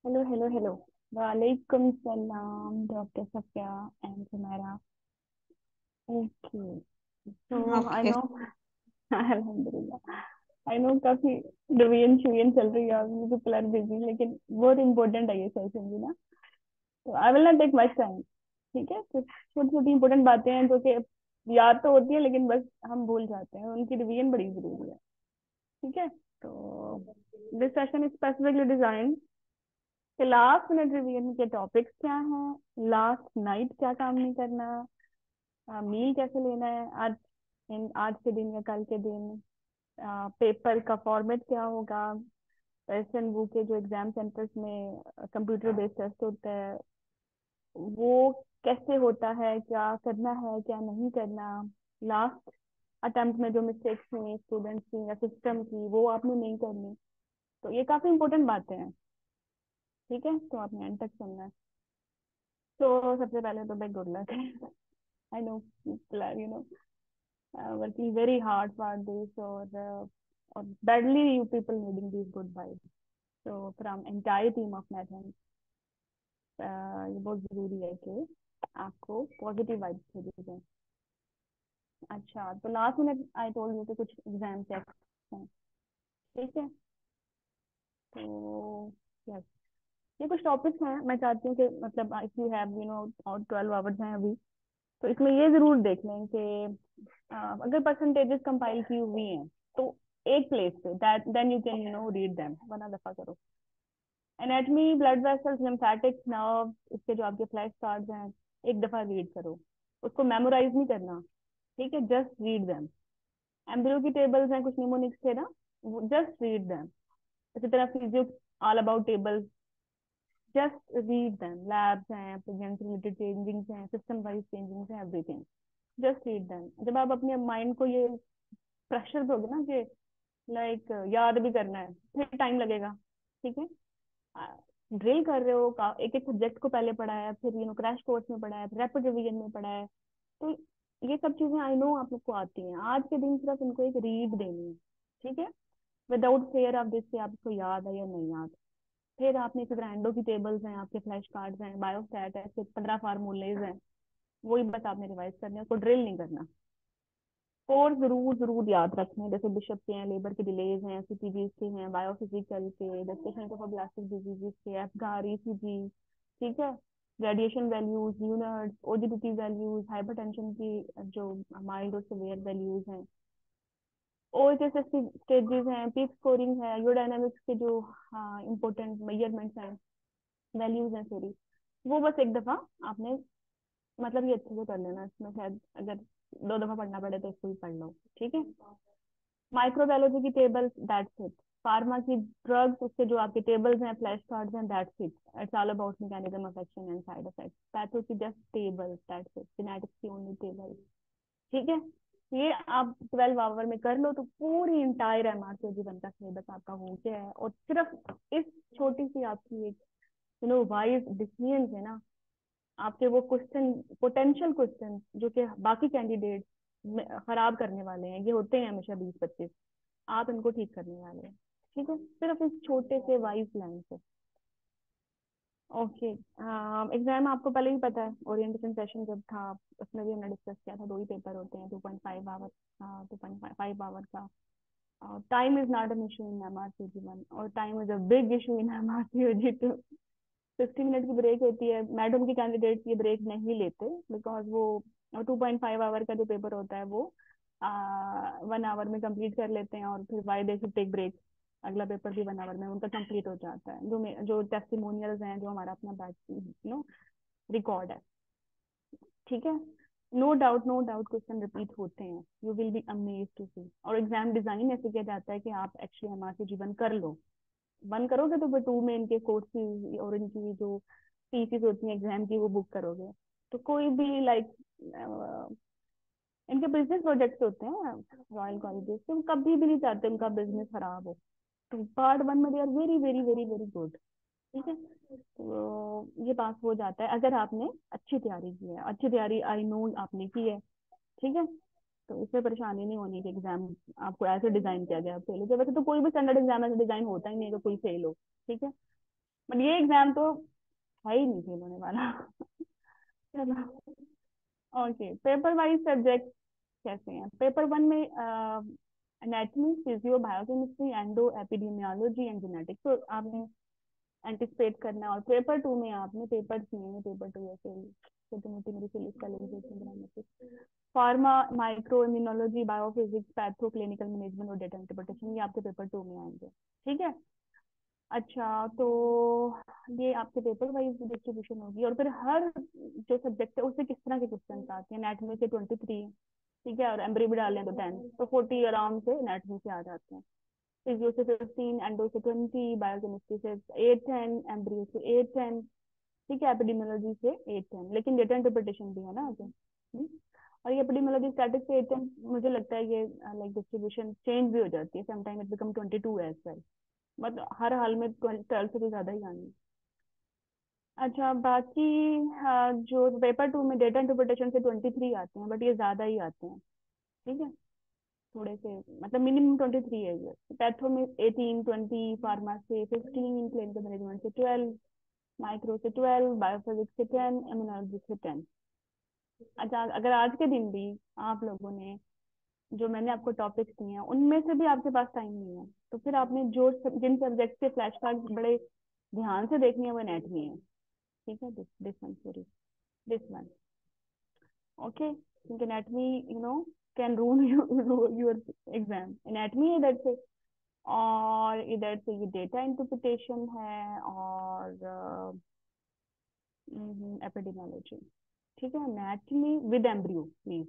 Hello hello hello. वालेकुम सलाम doctor Safia and Sumera. Okay. तो आई ओके। नो अल्हम्दुलिल्लाह। आई नो काफी डिवीजन शुवियन चल रही है अभी, पीपल आर बिजी, लेकिन बहुत इंपॉर्टेंट है ये सेशन भी ना। तो I will not take much time. ठीक है, तो छोटी छोटी इंपॉर्टेंट बातें हैं जो कि याद तो होती है लेकिन बस हम भूल जाते हैं, उनकी रिवीजन बड़ी जरूरी है। ठीक है, तो this session is specifically design कि लास्ट मिनट रिवीजन के टॉपिक्स क्या हैं, लास्ट नाइट क्या काम नहीं करना, मील कैसे लेना है आज, आज के दिन या कल के दिन, पेपर का फॉर्मेट क्या होगा, क्वेश्चन बुक के जो एग्जाम सेंटर्स में कंप्यूटर बेस्ड टेस्ट होता है वो कैसे होता है, क्या करना है क्या नहीं करना, लास्ट अटेम्प्ट में जो मिस्टेक्स हुई स्टूडेंट्स की या सिस्टम की वो आपने नहीं करनी। तो ये काफी इंपॉर्टेंट बातें हैं। ठीक है, तो आपने एंड तक सुनना है। तो सबसे पहले तो भाई good luck. I know people are working very hard for this, or badly you people needing these good vibes. So from entire team of Nathan, ये बहुत जरूरी है कि आपको पॉजिटिव वाइब्स भेजी जाए। अच्छा, तो last minute I told you कि कुछ एग्जाम चेक हैं। ठीक है, तो यस, ये कुछ टॉपिक्स हैं। मैं चाहती हूँ कि मतलब इफ यू हैव और 12 आवर्स हैं अभी, तो इसमें ये जरूर देख लें कि अगर परसेंटेजेस कंपाइल की हुई हैं तो एक प्लेस पे that then you can read them, वरना दफा करो। Anatomy, blood vessels, lymphatics, nerve, इसके जो आपके फ्लैश कार्ड्स हैं, एक दफा रीड करो। उसको मेमोराइज नहीं करना। ठीक है, जस्ट रीड देम। एम्ब्रियो की टेबल्स हैं, कुछ निमोनिक्स थे ना, जस्ट रीड देम। इसी तरह physio, all about tables, just read them. Labs हैं, प्रेगनेंसी रिलेटेड चेंजिंग्स हैं, सिस्टम वाइज चेंजिंग्स हैं, एवरीथिंग जस्ट रीड देम। जब आप अपने माइंड को ये प्रेशर दोगे ना कि लाइक याद भी करना है, फिर टाइम लगेगा। ठीक है, ड्रिल कर रहे हो, एक एक सब्जेक्ट को पहले पढ़ा है, फिर क्रैश कोर्स में पढ़ा है, रैपिड रिवीजन में पढ़ा है, तो ये सब चीजें आई नो आप लोग को आती हैं। आज के दिन सिर्फ इनको एक रीड देनी है। ठीक है, विदाउट फेयर ऑफ दिस कि आपको याद है या नहीं याद। फिर आपने इसी तरह एंडो की टेबल्स हैं, आपके फ्लैश कार्ड्स हैं, बायोस्टैट है, फिर 15 फार्मूलेज हैं, वही बस आपने रिवाइज करने हैं, उसको ड्रिल नहीं करना। कोर्स जरूर जरूर याद रखना है, जैसे बिशप के हैं, लेबर के डिलेज हैं, सीपीजीज के हैं, बायोफिजिकल के, डिस्कशन ऑफ ब्लास्टिक डिजीजेस के, एफगार, ईसीजी। ठीक है, radiation values, units, OGTT values, hypertension की जो माइल्ड और सीवियर वैल्यूज हैं, ओएचएसएस की स्टेजेस हैं, पीक स्कोरिंग है, यूरोडायनामिक्स के जो इंपॉर्टेंट मेजरमेंट्स हैं, वैल्यूज हैं, सॉरी, वो बस एक दफा आपने मतलब ये अच्छे से कर लेना। इसमें शायद अगर 2 दफा पढ़ना पड़े तो इसको भी पढ़ लो। ठीक है, माइक्रोबायोलॉजी की टेबल्स, दैट्स इट। फार्मा की ड्रग्स, उसके जो आपके टेबल्स हैं, फ्लैश कार्ड्स हैं, that's it. It's all about mechanism of action and side effects. Patho की just table, that's it. Genetics की ओनली टेबल। ठीक है, ये आप 12 आवर में कर लो तो पूरी इंटायर एमआरसी जीवन का सिलेबस आपका हो गया है। और सिर्फ इस छोटी सी आपकी एक वाइज डिसीजन है ना, आपके वो क्वेश्चन, पोटेंशियल क्वेश्चन जो कि बाकी कैंडिडेट खराब करने वाले हैं, ये होते हैं हमेशा 20-25, आप इनको ठीक करने वाले हैं। ठीक है, सिर्फ इस छोटे से वाइज लाइन से। ओके, एग्जाम आपको पहले ही पता है, ओरिएंटेशन सेशन जब था उसमें भी हमने डिस्कस किया था, 2 ही पेपर होते हैं, 2.5 आवर, 2.5 आवर का। Time is not an issue in MRCG 1, और time is a big issue in MRCG 2। 50 minute की ब्रेक होती है, मैडम की कैंडिडेट ये ब्रेक नहीं लेते, बिकॉज वो 2.5 आवर का जो पेपर होता है वो 1 आवर में कंप्लीट कर लेते हैं, और फिर why they should take break. अगला पेपर भी 1 आवर में उनका कंप्लीट हो जाता है। जो टेस्टिमोनियल्स हैं, जो हमारा अपना बैच नो रिकॉर्ड है। ठीक है, no doubt no doubt question repeat होते हैं, you will be amaze to see. और एग्जाम डिजाइन ऐसे किया जाता है कि आप एक्चुअली एमआरसी जीवन कर लो, वन करोगे तो फिर 2 में इनके कोर्सेज और इनकी जो फीस होती है एग्जाम की वो बुक करोगे। तो कोई भी लाइक इनके बिजनेस प्रोजेक्ट्स होते हैं रॉयल कॉलेजेस, तो हम कभी भी नहीं चाहते उनका बिजनेस खराब हो। तो पार्ट 1 में they are very very very very good. ठीक है, तो ये पास हो जाता है अगर आपने अच्छी तैयारी की है, अच्छी तैयारी आई नो आपने की है। ठीक है, तो इसमें परेशानी नहीं होनी कि एग्जाम आपको ऐसे डिजाइन किया गया फेल हो जाए। वैसे तो कोई भी स्टैंडर्ड एग्जाम ऐसे डिजाइन होता ही नहीं है कि कोई फेल हो। ठीक है, बट ये एग्जाम तो है ही नहीं फेल होने वाला। चलो। ओके, पेपर वाइज सब्जेक्ट कैसे हैं? पेपर वन में anatomy, physio, biochemistry, endo, epidemiology and genetics, तो आपने एंटिसिपेट करना है। और पेपर टू में आपने पेपर्स नहीं है, पेपर टू ऐसे ही छोटी मोटी मेरी फिलिप का लेगी। Pharma, micro immunology, biophysics, patho, clinical management और डेटा इंटरप्रिटेशन, ये आपके पेपर टू में आएंगे। ठीक है। अच्छा, तो ये आपके पेपर वाइज डिस्ट्रीब्यूशन होगी। और फिर हर जो सब्जेक्ट है उससे किस तरह के क्वेश्चन आते हैं? एनाटॉमी से 23, ठीक है, और एम्ब्री भी डाल लें तो 10, तो 40 आराम से एनाटॉमी से आ जाते हैं। फिजियो से 15, एंडो से 20, बायोकेमिस्ट्री से 8-10, एम्ब्रियो से 8-10, ठीक है, एपिडेमियोलॉजी से 8-10, लेकिन डेटा इंटरप्रिटेशन भी है ना आगे। और ये एपिडेमियोलॉजी स्टैटिक से 8-10, मुझे लगता है ये लाइक डिस्ट्रीब्यूशन चेंज भी हो जाती है, sometime it become 22 as well, मतलब हर हाल में 12 से तो ज्यादा ही आनी है। अच्छा, बाकी जो पेपर टू में डेटा इंटरप्रिटेशन से 23 आते हैं, बट ये ज्यादा ही आते हैं। ठीक है, थोड़े से, मतलब मिनिमम 23 है ये। पैथो में 18-20, फार्मा से 15, क्लिनिकल मैनेजमेंट से 12, माइक्रो से 12, बायोफिजिक्स से 10, इम्यूनोलॉजी से 10। अच्छा, अगर आज के दिन भी आप लोगों ने जो मैंने आपको टॉपिक्स दिए हैं उनमें से भी आपके पास टाइम नहीं है, तो फिर आपने जो जिन सब्जेक्ट के फ्लैश कार्ड बड़े ध्यान से देखनी है वो एनाटॉमी है। ठीक है, this one, sorry, this one. Okay, क्योंकि anatomy can rule your exam. Anatomy इधर से, और इधर से ये डेटा इंटरप्रिटेशन है, और एपिडेमियोलॉजी। ठीक है, एनाटॉमी विद एम्ब्रियो प्लीज,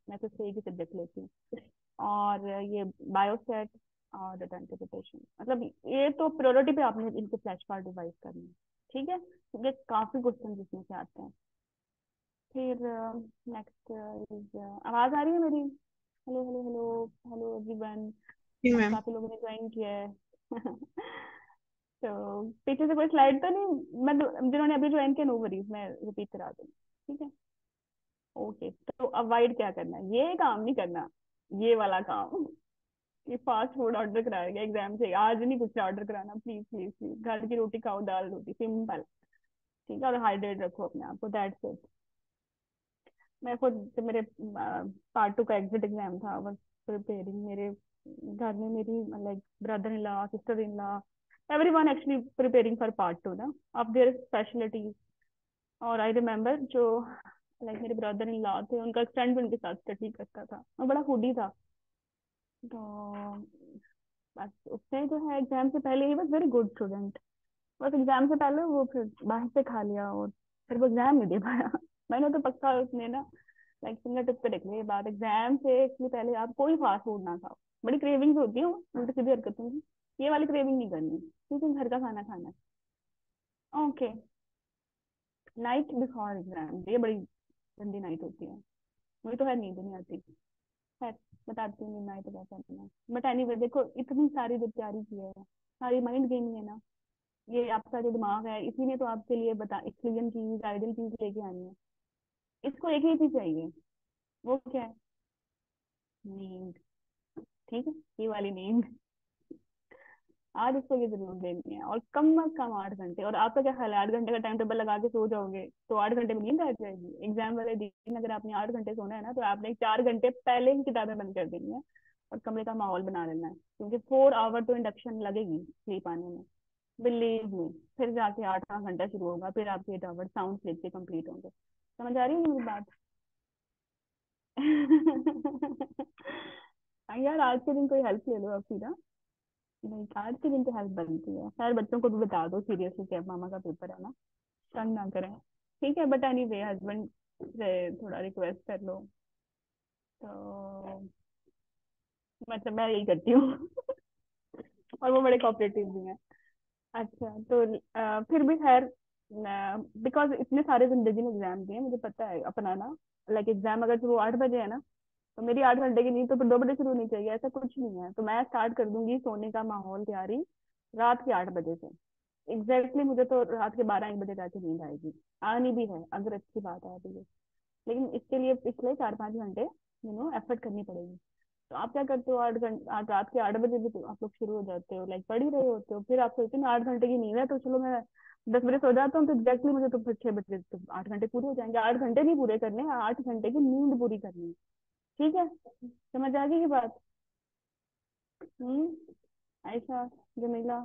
मैं तो एक ही सब्जेक्ट लेती हूँ। और ये बायोसेट और डेटा इंटरप्रिटेशन, मतलब ये तो प्रायोरिटी पे आपने इनके फ्लैश कार्ड डिवाइस करने हैं। ठीक है, क्योंकि काफी क्वेश्चन इसमें से आते हैं। फिर नेक्स्ट इज, आवाज आ रही है मेरी? Hello hello hello hello everyone. जी आज मैम। काफी लोगों ने ज्वाइन किया है। तो पीछे से कोई स्लाइड तो नहीं, मैं जिन्होंने अभी ज्वाइन किया नो वरीज, मैं रिपीट करा दूँ। ठीक है। ओके, तो अवॉइड क्या करना है? ये काम नहीं करना, ये वाला काम कि फास्ट फूड ऑर्डर कराएगा एग्जाम से, आज नहीं कुछ ऑर्डर कराना, प्लीज प्लीज प्लीज, घर की रोटी खाओ, दाल रोटी सिंपल। ठीक है, और हाइड्रेट रखो अपने आप को, दैट्स इट। मैं खुद जब मेरे पार्ट टू का एग्जिट एग्जाम था, बस प्रिपेयरिंग, मेरे घर में मेरी like brother in law, sister in law, everyone actually preparing for part two ना, ऑफ देयर स्पेशलिटीज। और आई रिमेम्बर जो लाइक मेरे ब्रदर इन लॉ थे, उनका फ्रेंड भी उनके साथ स्टडी करता था, वो बड़ा फूडी था। तो बस उसने जो है एग्जाम से पहले ही, बस वेरी गुड स्टूडेंट, बस एग्जाम से पहले वो फिर बाहर से खा लिया, और फिर वो एग्जाम नहीं दे पाया। मैंने तो पक्का उसने ना लाइक फिंगर टिप पे रख लिया बात, एग्जाम से इसलिए पहले आप कोई फास्ट फूड ना खाओ। बड़ी क्रेविंग्स होती है उल्टी सीधी हरकतों की, ये वाली क्रेविंग नहीं करनी, क्योंकि घर का खाना खाना है। ओके, नाइट बिफोर एग्जाम, ये बड़ी गंदी नाइट होती है, मुझे तो है नींद नहीं आती। खैर, बताती हूँ नाइट कैसा करना है। बट एनीवे देखो, इतनी सारी जो तैयारी की है, सारी माइंड गेम ही है ना, ये आपका जो दिमाग है, इसी ने तो आपके लिए बता एक्सक्लूजन चीज, आइडियल चीज लेके आनी है। इसको एक ही चीज चाहिए, वो क्या है? नींद। ठीक है, ये वाली नींद, आज इसको ये जरूर लेनी है, और कम से कम 8 घंटे। और आपका क्या ख्याल है, 8 घंटे का टाइम टेबल लगा के सो जाओगे तो 8 घंटे में नींद आ जाएगी? एग्जाम वाले दिन अगर आपने 8 घंटे सोना है ना, तो आपने 4 घंटे पहले ही किताबें बंद कर देनी है, और कमरे का माहौल बना लेना है, क्योंकि 4 आवर तो इंडक्शन लगेगी स्लीप आने में, बिलीव मी। फिर जाके 8वां घंटा शुरू होगा, फिर आपके 8 आवर साउंड स्लीप के कंप्लीट होंगे। समझ आ रही है मेरी बात? हाँ यार, आज के दिन कोई हेल्प ले लो अब सीधा, नहीं आज के दिन तो हेल्प बनती है। खैर, बच्चों को भी बता दो सीरियसली कि अब मामा का पेपर है ना, तंग ना करें। ठीक है, बट एनी वे हस्बैंड से थोड़ा रिक्वेस्ट कर लो, तो मतलब मैं यही करती हूँ। और वो बड़े कोऑपरेटिव भी हैं। अच्छा, तो फिर भी खैर, बिकॉज इतने सारे जिंदगी में एग्जाम दिए, मुझे पता है अपना ना, लाइक एग्जाम अगर वो 8 बजे है ना, तो मेरी 8 घंटे की नींद तो फिर 2 बजे शुरू होनी चाहिए, ऐसा कुछ नहीं है। तो मैं स्टार्ट कर दूंगी सोने का माहौल तैयारी रात के 8 बजे से। एग्जैक्टली मुझे तो रात के 12-1 बजे जाके नींद आएगी, आनी भी है अगर अच्छी बात आ रही है, लेकिन इसके लिए पिछले 4-5 घंटे एफर्ट करनी पड़ेगी। तो आप क्या करते हो, 8 घंटे, रात के 8 बजे भी तो आप लोग शुरू हो जाते हो, लाइक पढ़ ही रहे होते हो, फिर आप सोचते हो 8 घंटे की नींद है तो चलो मैं 10 बजे सो जाता हूँ, तो एग्जैक्टली मुझे तो फिर 6 बजे तो 8 घंटे पूरे हो जाएंगे। 8 घंटे नहीं पूरे करने, 8 घंटे की नींद पूरी करनी है। ठीक है, समझ आ गई की बात? आयशा, जमीला,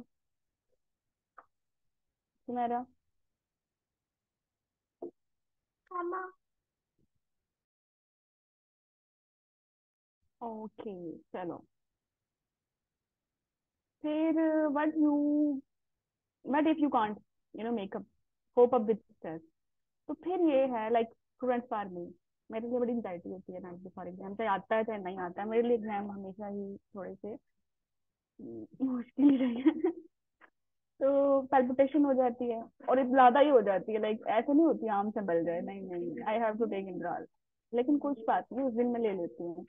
तुम्हारा। ओके, चलो। फिर what you but if you can't make up cope up with stress, तो फिर ये है लाइक स्टूडेंट्स फॉर मी, मेरे लिए बड़ी इंजाइटी होती है नाइट बिफोर एग्जाम, चाहे आता है चाहे नहीं आता है, मेरे लिए एग्जाम हमेशा ही थोड़े से मुश्किल ही रहे हैं। तो पैल्पिटेशन हो जाती है, और इतना ज्यादा ही हो जाती है, लाइक ऐसे नहीं होती आम से बल जाए, नहीं नहीं, आई हैव टू टेक इंड्राल। लेकिन कुछ बात नहीं, उस दिन मैं ले लेती हूँ।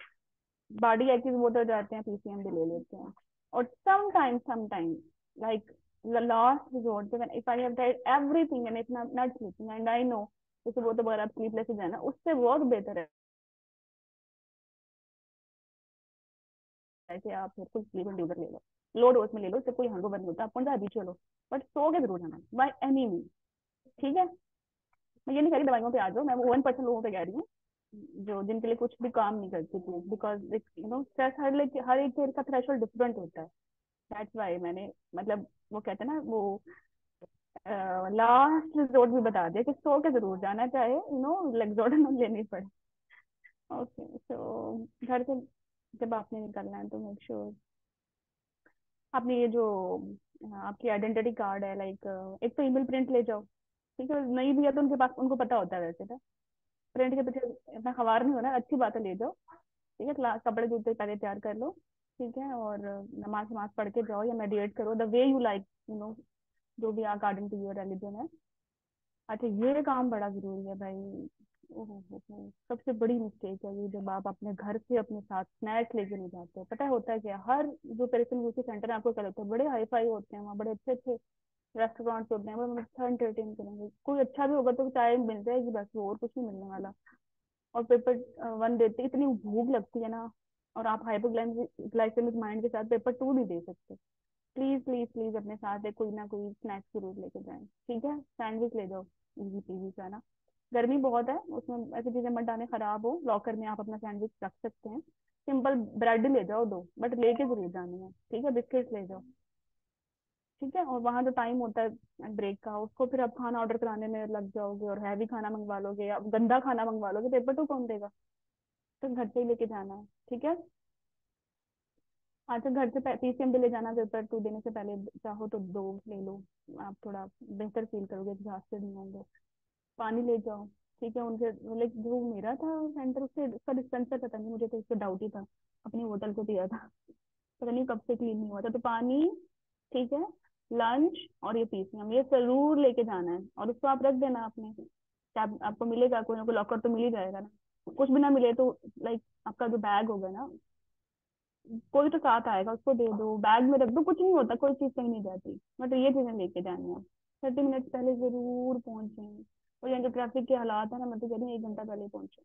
बॉडी एक्टिव बहुत हो जाते हैं, पीसीएम भी ले लेते हैं। और समटाइम लाइक लास्ट रिजोर्ट पे, if I have tried everything and if not sleeping and I know, जैसे वो तो अगर आप स्लीपलेस हो जाए ना, उससे बहुत बेहतर है कि आप फिर कुछ स्लीप इंड्यूसर ले लो, लो डोज में ले लो, इससे कोई हैंगओवर नहीं होता, आप 15 बीच लो, बट सो के जरूर जाना बाय एनी मीन। ठीक है, मैं ये नहीं कह रही दवाइयों पे आ जाओ, मैं वो 1% लोगों पे कह रही हूँ जो जिनके लिए कुछ भी काम नहीं करती थी, बिकॉज स्ट्रेस हर एक का थ्रेशोल्ड डिफरेंट होता है। दैट्स वाई मैंने, मतलब वो कहते हैं ना वो, लास्ट रिजोर्ट भी बता दिया कि सो के जरूर जाना, चाहे लेक्सोडन लेनी पड़े। ओके, तो घर से जब आपने निकलना है तो मेक श्योर आपने ये जो आपकी आइडेंटिटी कार्ड है, लाइक एक तो ईमेल प्रिंट ले जाओ। ठीक है, नहीं भी है तो उनके पास, उनको पता होता है वैसे तो, प्रिंट के पीछे इतना खबार नहीं होना, अच्छी बात है, ले जाओ। ठीक है, क्लास कपड़े जूते पहले तैयार कर लो। ठीक है, और नमाज नमाज पढ़ के जाओ या मेडिटेट करो द वे यू लाइक, जो भी अकॉर्डिंग टू योर रिलीजन है। अच्छा, ये काम बड़ा जरूरी है भाई। ओहो सबसे बड़ी मिस्टेक है ये, जब आप अपने घर से अपने साथ स्नैक्स लेके नहीं जाते हो। पता है होता है क्या, हर जो पेरिफेरल यूसी सेंटर है आपको क्या लगता है, बड़े हाई फाई होते हैं वहाँ, बड़े अच्छे अच्छे रेस्टोरेंट्स होते हैं, बड़े अच्छा एंटरटेन करेंगे, कोई अच्छा भी होगा तो चाय मिल जाएगी बस, वो और कुछ नहीं मिलने वाला। और पेपर 1 देते इतनी भूख लगती है ना, और आप हाइपोग्लाइसेमिक माइंड के साथ पेपर 2 नहीं दे सकते। प्लीज प्लीज प्लीज अपने साथ एक कोई ना कोई स्नैक्स जरूर लेके जाएं। ठीक है, सैंडविच ले जाओ, इजी पीजी सा ना। गर्मी बहुत है, उसमें ऐसी चीजें मत डालें खराब हो, लॉकर में आप अपना सैंडविच रख सकते हैं। सिंपल ब्रेड ले जाओ दो, बट लेके जरूर जानी है। ठीक है, बिस्किट ले जाओ। ठीक है, और वहाँ जो टाइम होता है ब्रेक का, उसको फिर आप खाना ऑर्डर कराने में लग जाओगे, और हैवी खाना मंगवा लोगे या गंदा खाना मंगवा लोगे, पेपर 2 कौन देगा? तो घर से ही लेके जाना है। ठीक है, अच्छा, घर से पीसीएम भी ले जाना, पेपर 2 देने से पहले चाहो तो दो ले लो, आप थोड़ा बेहतर फील करोगे, एग्जॉस्टेड नहीं होंगे। पानी ले जाओ। ठीक है, उनसे लाइक जो मेरा था सेंटर, उससे उसका डिस्पेंसर पता नहीं, मुझे तो उसका डाउट ही था, अपनी होटल को दिया था, पता नहीं कब से क्लीन नहीं हुआ था, तो पानी। ठीक है, लंच, और ये पीसीएम ये जरूर लेके जाना है, और उसको आप रख देना आपने, आपको मिलेगा कोई ना कोई लॉकर तो मिल ही जाएगा ना, कुछ भी ना मिले तो लाइक आपका जो बैग होगा ना, कोई तो साथ आएगा, उसको दे दो, बैग में रख दो, कुछ नहीं होता, कोई चीज कहीं नहीं जाती, मतलब ये चीजें लेके जानी है। 30 मिनट पहले जरूर पहुंचे, और यहाँ जो ट्रैफिक के हालात है ना, मैं तो कह रही हूँ 1 घंटा पहले पहुंचे।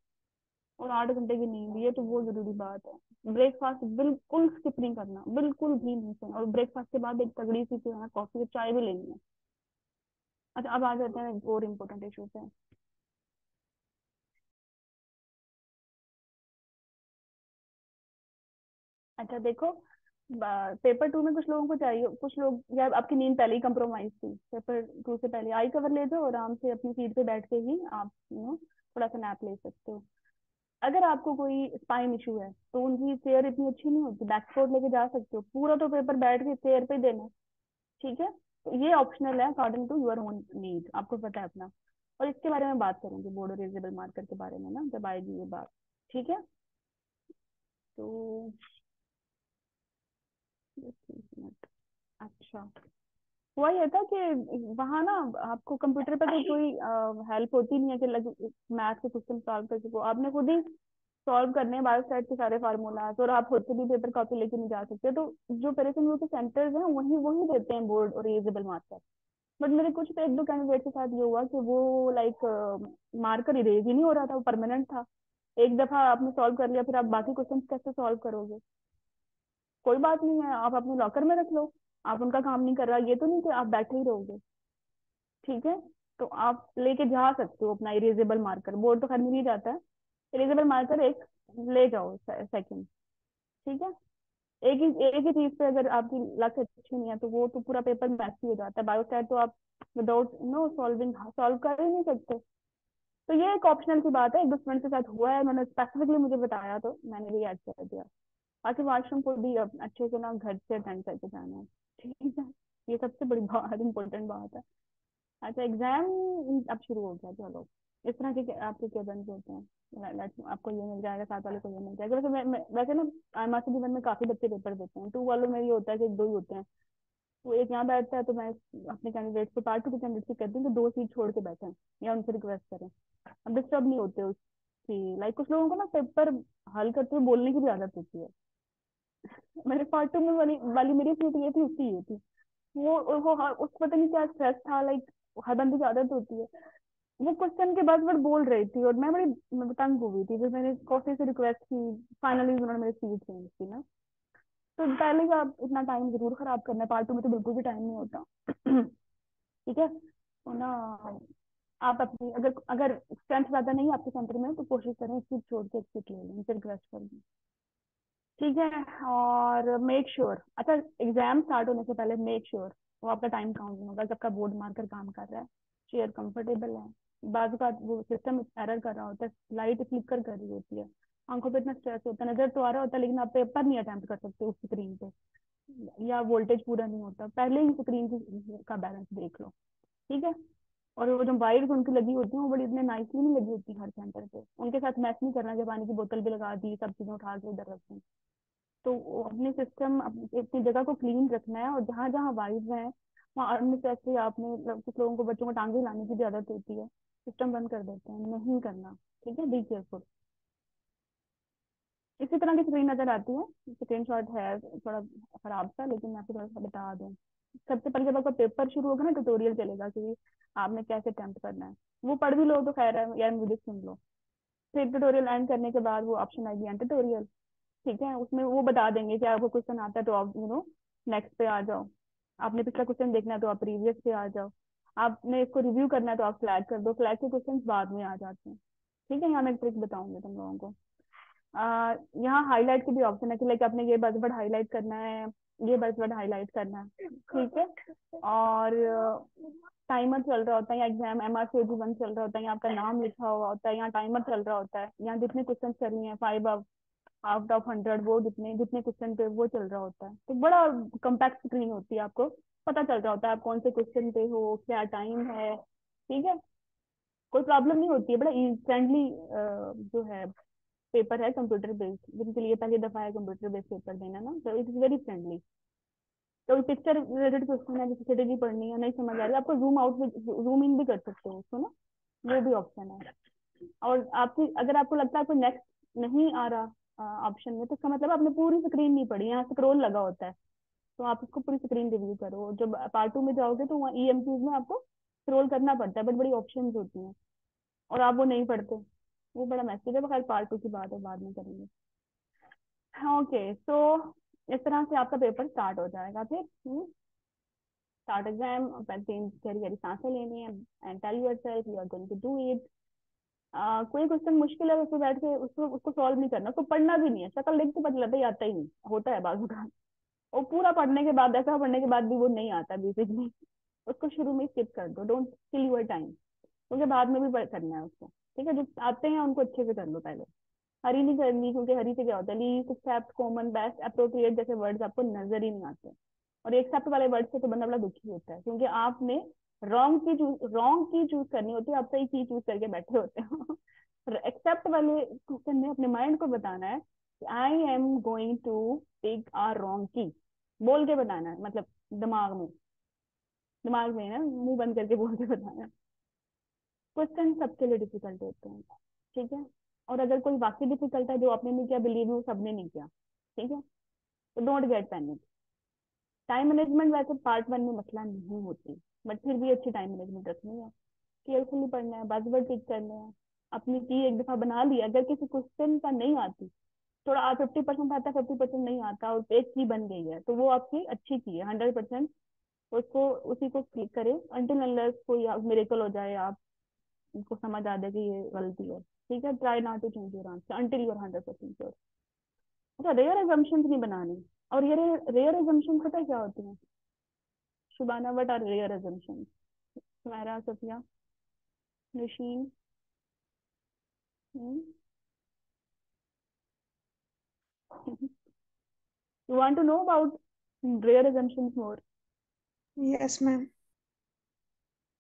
और 8 घंटे की नींद, ये तो बहुत जरूरी बात है। ब्रेकफास्ट बिल्कुल स्किप नहीं करना, बिल्कुल भी नहीं करना, और ब्रेकफास्ट के बाद एक तगड़ी सी जो है कॉफी या चाय भी लेनी है। अच्छा, अब आ जाते हैं एक और इम्पोर्टेंट इशू पे। अच्छा देखो, पेपर 2 में कुछ लोगों को चाहिए, कुछ लोग, या आपकी नींद पहले ही कंप्रोमाइज थी, पेपर 2 से पहले आई कवर ले जाओ, आराम से अपनी सीट पे बैठ के ही आप थोड़ा सा नैप ले सकते हो। अगर आपको कोई स्पाइन इशू है तो उनकी चेयर इतनी अच्छी नहीं होती, बैक सपोर्ट लेके जा सकते हो, पूरा तो पेपर बैठ के चेयर पे ही देना। ठीक है, तो ये ऑप्शनल है according to your own need, आपको पता है अपना। और इसके बारे में बात करेंगे, बोर्ड रेजेबल मार्कर के बारे में ना, जब आएगी ये बात। ठीक है, तो just एक मिनट। अच्छा, हुआ ये था कि वहां ना आपको कंप्यूटर पे तो कोई हेल्प होती नहीं है कि लग मैथ के क्वेश्चन सॉल्व कर सको, आपने खुद ही सॉल्व करने हैं बायोस्टैट के सारे फार्मूलाज, और आप खुद से भी पेपर कॉपी लेके नहीं जा सकते, तो जो पेरिफेरल के सेंटर्स हैं वही वही देते हैं बोर्ड और रीजेबल मार्कर। बट मेरे कुछ तो 1-2 कैंडिडेट के साथ ये हुआ कि वो लाइक मार्कर इरेज ही नहीं हो रहा था, वो परमानेंट था। एक दफा आपने सॉल्व कर लिया, फिर आप बाकी क्वेश्चन कैसे सॉल्व करोगे? कोई बात नहीं है, आप अपने लॉकर में रख लो। आप उनका काम नहीं कर रहा, ये तो नहीं कि आप बैठे ही रहोगे। ठीक है, तो आप लेके जा सकते हो अपना इरेजेबल मार्कर, बोर्ड तो खरीद नहीं जाता है। इरेजेबल मार्कर एक ले जाओ, सेकंड। ठीक है। एक ही चीज पे अगर आपकी लत अच्छी नहीं है तो वो तो पूरा पेपर मैसी हो जाता है। बायोस्टैट तो आप विदाउट नो सॉल्विंग सॉल्व कर ही नहीं सकते। तो ये एक ऑप्शनल की बात है, एक दो स्टूडेंट के साथ हुआ है, उन्होंने स्पेसिफिकली मुझे बताया तो मैंने भी ऐड कर दिया। बाकी वॉशरूम को भी अच्छे से ना घर से अटेंड करके जाना है। ठीक है, ये सबसे बड़ी बात, इंपॉर्टेंट बात है। अच्छा, एग्जाम अब शुरू हो गया, चलो। इस तरह के आपके केबन होते हैं, आपको ये मिल जाएगा, साथ वाले को ये मिल जाएगा। वैसे वैसे ना मास्टर जीवन में काफी बच्चे पेपर देते हैं, टू वालों में ये होता है कि दो ही होते हैं। तो एक यहाँ बैठता है, तो मैं अपने कैंडिडेट को, पार्ट टू के कैंडिडेट से कहती हूँ कि दो सीट छोड़ के बैठे या उनसे रिक्वेस्ट करें। अब डिस्टर्ब नहीं होते उसकी, लाइक कुछ लोगों को ना पेपर हल करते हुए बोलने की भी आदत होती है। मेरे पार्ट टू में वाली वाली मेरी सीट ये थी, उसकी ये थी। वो उसको पता नहीं क्या स्ट्रेस था, लाइक हर बंदे की आदत होती है। वो क्वेश्चन के बाद वर्ड बोल रही थी और मैं तंग हो गई थी, फिर मैंने कॉफी से रिक्वेस्ट की। फाइनली उन्होंने मेरी सीट चेंज की ना। तो पहले का आप इतना टाइम जरूर खराब करना है, पार्ट टू में तो बिल्कुल भी टाइम नहीं होता। ठीक है, तो ना आप अपनी, अगर अगर स्ट्रेंथ ज्यादा नहीं है आपके सेंटर में, तो कोशिश करें एक सीट छोड़ के एक सीट ले लें, उनसे रिक्वेस्ट कर दें। ठीक है, और मेक श्योर, अच्छा, एग्जाम स्टार्ट होने से पहले मेक श्योर वो आपका टाइम काउंट नहीं होगा, सबका बोर्ड मार्कर काम कर रहा है, चेयर कंफर्टेबल है। बाजू का वो सिस्टम एरर कर रहा होता है, लाइट फ्लिकर कर रही होती है, आंखों पे इतना स्ट्रेस होता है, नजर तो आ रहा होता है लेकिन आप पेपर नहीं अटेम्प्ट कर सकते उस स्क्रीन पे, या वोल्टेज पूरा नहीं होता, पहले ही स्क्रीन का बैलेंस देख लो। ठीक है। और वो जो वायर्स उनकी लगी होती है वो बड़ी इतने नाइसली नहीं लगी होती हर सेंटर पे, उनके साथ मैच नहीं करना, जब पानी की बोतल भी लगा दी, सब चीजें उठा के इधर रख दी। तो वो अपने सिस्टम अपनी जगह को क्लीन रखना है, और जहाँ जहाँ वाइब्स हैं वहाँ अननेसेसरी आपने, कुछ लोगों को, बच्चों को टांगे लाने की भी आदत होती है, सिस्टम बंद कर देते हैं, नहीं करना। ठीक है, बी केयरफुल। इसी तरह की स्क्रीन नजर आती है, स्क्रीन शॉट है थोड़ा खराब सा, लेकिन मैं आपको थोड़ा सा बता दूं। सबसे पहले जब आपका पेपर शुरू होगा ना, ट्यूटोरियल चलेगा कि आपने कैसे अटेम्प्ट करना है। वो पढ़ भी लो तो खैर है, यार मुझे सुन लो। फिर ट्यूटोरियल एंड करने के बाद वो ऑप्शन आएगी एंड ट्यूटोरियल। ठीक है, उसमें वो बता देंगे कि आपको क्वेश्चन आता है तो आप नेक्स्ट पे आ जाओ। आपने पिछला क्वेश्चन देखना है तो आप प्रीवियस पे आ जाओ। आपने इसको रिव्यू करना है तो आप फ्लैग कर दो, फ्लैग के क्वेश्चन बाद में आ जाते हैं। ठीक है, यहाँ मैं एक ट्रिक बताऊंगी तुम लोगों को। यहाँ हाईलाइट की भी ऑप्शन है कि लाइक आपने ये बजवर्ड हाईलाइट करना है, ये बजवर्ड हाईलाइट करना है। ठीक है, और टाइमर चल रहा होता है, या एग्जाम MRCG 1 चल रहा होता है, यहाँ आपका नाम लिखा हुआ होता है, यहाँ टाइमर चल रहा होता है, यहाँ जितने क्वेश्चन करनी है 5 आउट ऑफ 100, वो जितने जितने क्वेश्चन पे वो चल रहा होता है, तो बड़ा कम्पैक्ट स्क्रीन होती है, आपको पता चल रहा होता है आप कौन से क्वेश्चन पे हो, क्या टाइम है। ठीक है, कोई प्रॉब्लम नहीं होती है, बड़ा फ्रेंडली जो है पेपर है, कंप्यूटर बेस्ड, जिनके लिए पहली दफा है कंप्यूटर बेस्ड पेपर देना ना, तो इट इज वेरी फ्रेंडली। तो पिक्चर रिलेटेड क्वेश्चन है, जैसे स्ट्रेटेजी पढ़नी है, नहीं समझ आ रही, आपको जूम आउट जूम इन भी कर सकते हो उसको ना, वो भी ऑप्शन है। और आपकी, अगर आपको लगता है कोई नेक्स्ट नहीं आ रहा ऑप्शन में, तो इसका मतलब आपने पूरी स्क्रीन नहीं पढ़ी, यहाँ स्क्रॉल लगा होता है, तो आप उसको पूरी स्क्रीन रिव्यू करो। जब पार्ट 2 में जाओगे तो वहाँ EMQs में आपको स्क्रॉल करना पड़ता है, बट बड़ी ऑप्शन होती हैं, और आप वो नहीं पढ़ते, वो बड़ा मैसेज है। खैर पार्ट 2 की बात है, बाद में करेंगे। ओके, सो इस तरह से आपका पेपर स्टार्ट हो जाएगा। फिर स्टार्ट एग्जाम, तीन गहरी गहरी सांसें लेनी है, and tell yourself you are going to do it. कोई क्वेश्चन मुश्किल है उसको बैठ के उसको उसको सॉल्व नहीं करना, उसको पढ़ना भी नहीं है, शक्ल देख के पता लगता है आता ही नहीं होता है बाजू का। और पूरा पढ़ने के बाद, ऐसा पढ़ने के बाद भी वो नहीं आता बेसिकली, उसको शुरू में स्किप कर दो, डोंट किल योर टाइम, क्योंकि बाद में भी करना है उसको। ठीक है, जो आते हैं उनको अच्छे से कर लो पहले। हरी नहीं करनी, क्योंकि हरी से क्या होता है, least, except, common, best, appropriate जैसे वर्ड्स आपको नजर ही नहीं आते। और एक्सेप्ट वाले वर्ड से तो बंदा बड़ा दुखी होता है, क्योंकि आपने रॉन्ग की चूज करनी होती है, आप सही की चूज करके बैठे होते हो। एक्सेप्ट वाले क्वेश्चन में अपने माइंड को बताना है कि I am going to take a wrong की, बोल के बताना है, मतलब दिमाग में, दिमाग में ना, मुंह बंद करके बोल के बताना है। क्वेश्चन सबके लिए डिफिकल्ट होते हैं। ठीक है, और अगर कोई वाकई डिफिकल्ट है जो आपने नहीं किया, बिलीव यू सबने नहीं किया। ठीक है, तो don't get panic. Time management वैसे पार्ट 1 में मसला नहीं होती, बट फिर भी अच्छी टाइम मैनेजमेंट रखनी है, केयरफुली पढ़ना है, बजवर्ड टिक करने हैं, अपनी की एक दफा बना लिया, अगर किसी क्वेश्चन का नहीं आती, थोड़ा 50% आता है, 50% नहीं आता, और एक की बन गई है, तो वो आपकी अच्छी की है 100%। उसको, उसी को क्लिक करें अंटिल अनलेस कोई मिरेकल हो जाए, आप उनको समझ आ जाए कि ये गलती है। ठीक है, try not to change your answer until you are 100% sure. अच्छा, रेयर एजम्पशंस नहीं बनाने। और ये रेयर एजम्पशंस पता है क्या होती है? Shubana, what are rare assumptions? Sumera, Safia, Nasheen? You want to know about rare assumptions more? Yes ma'am.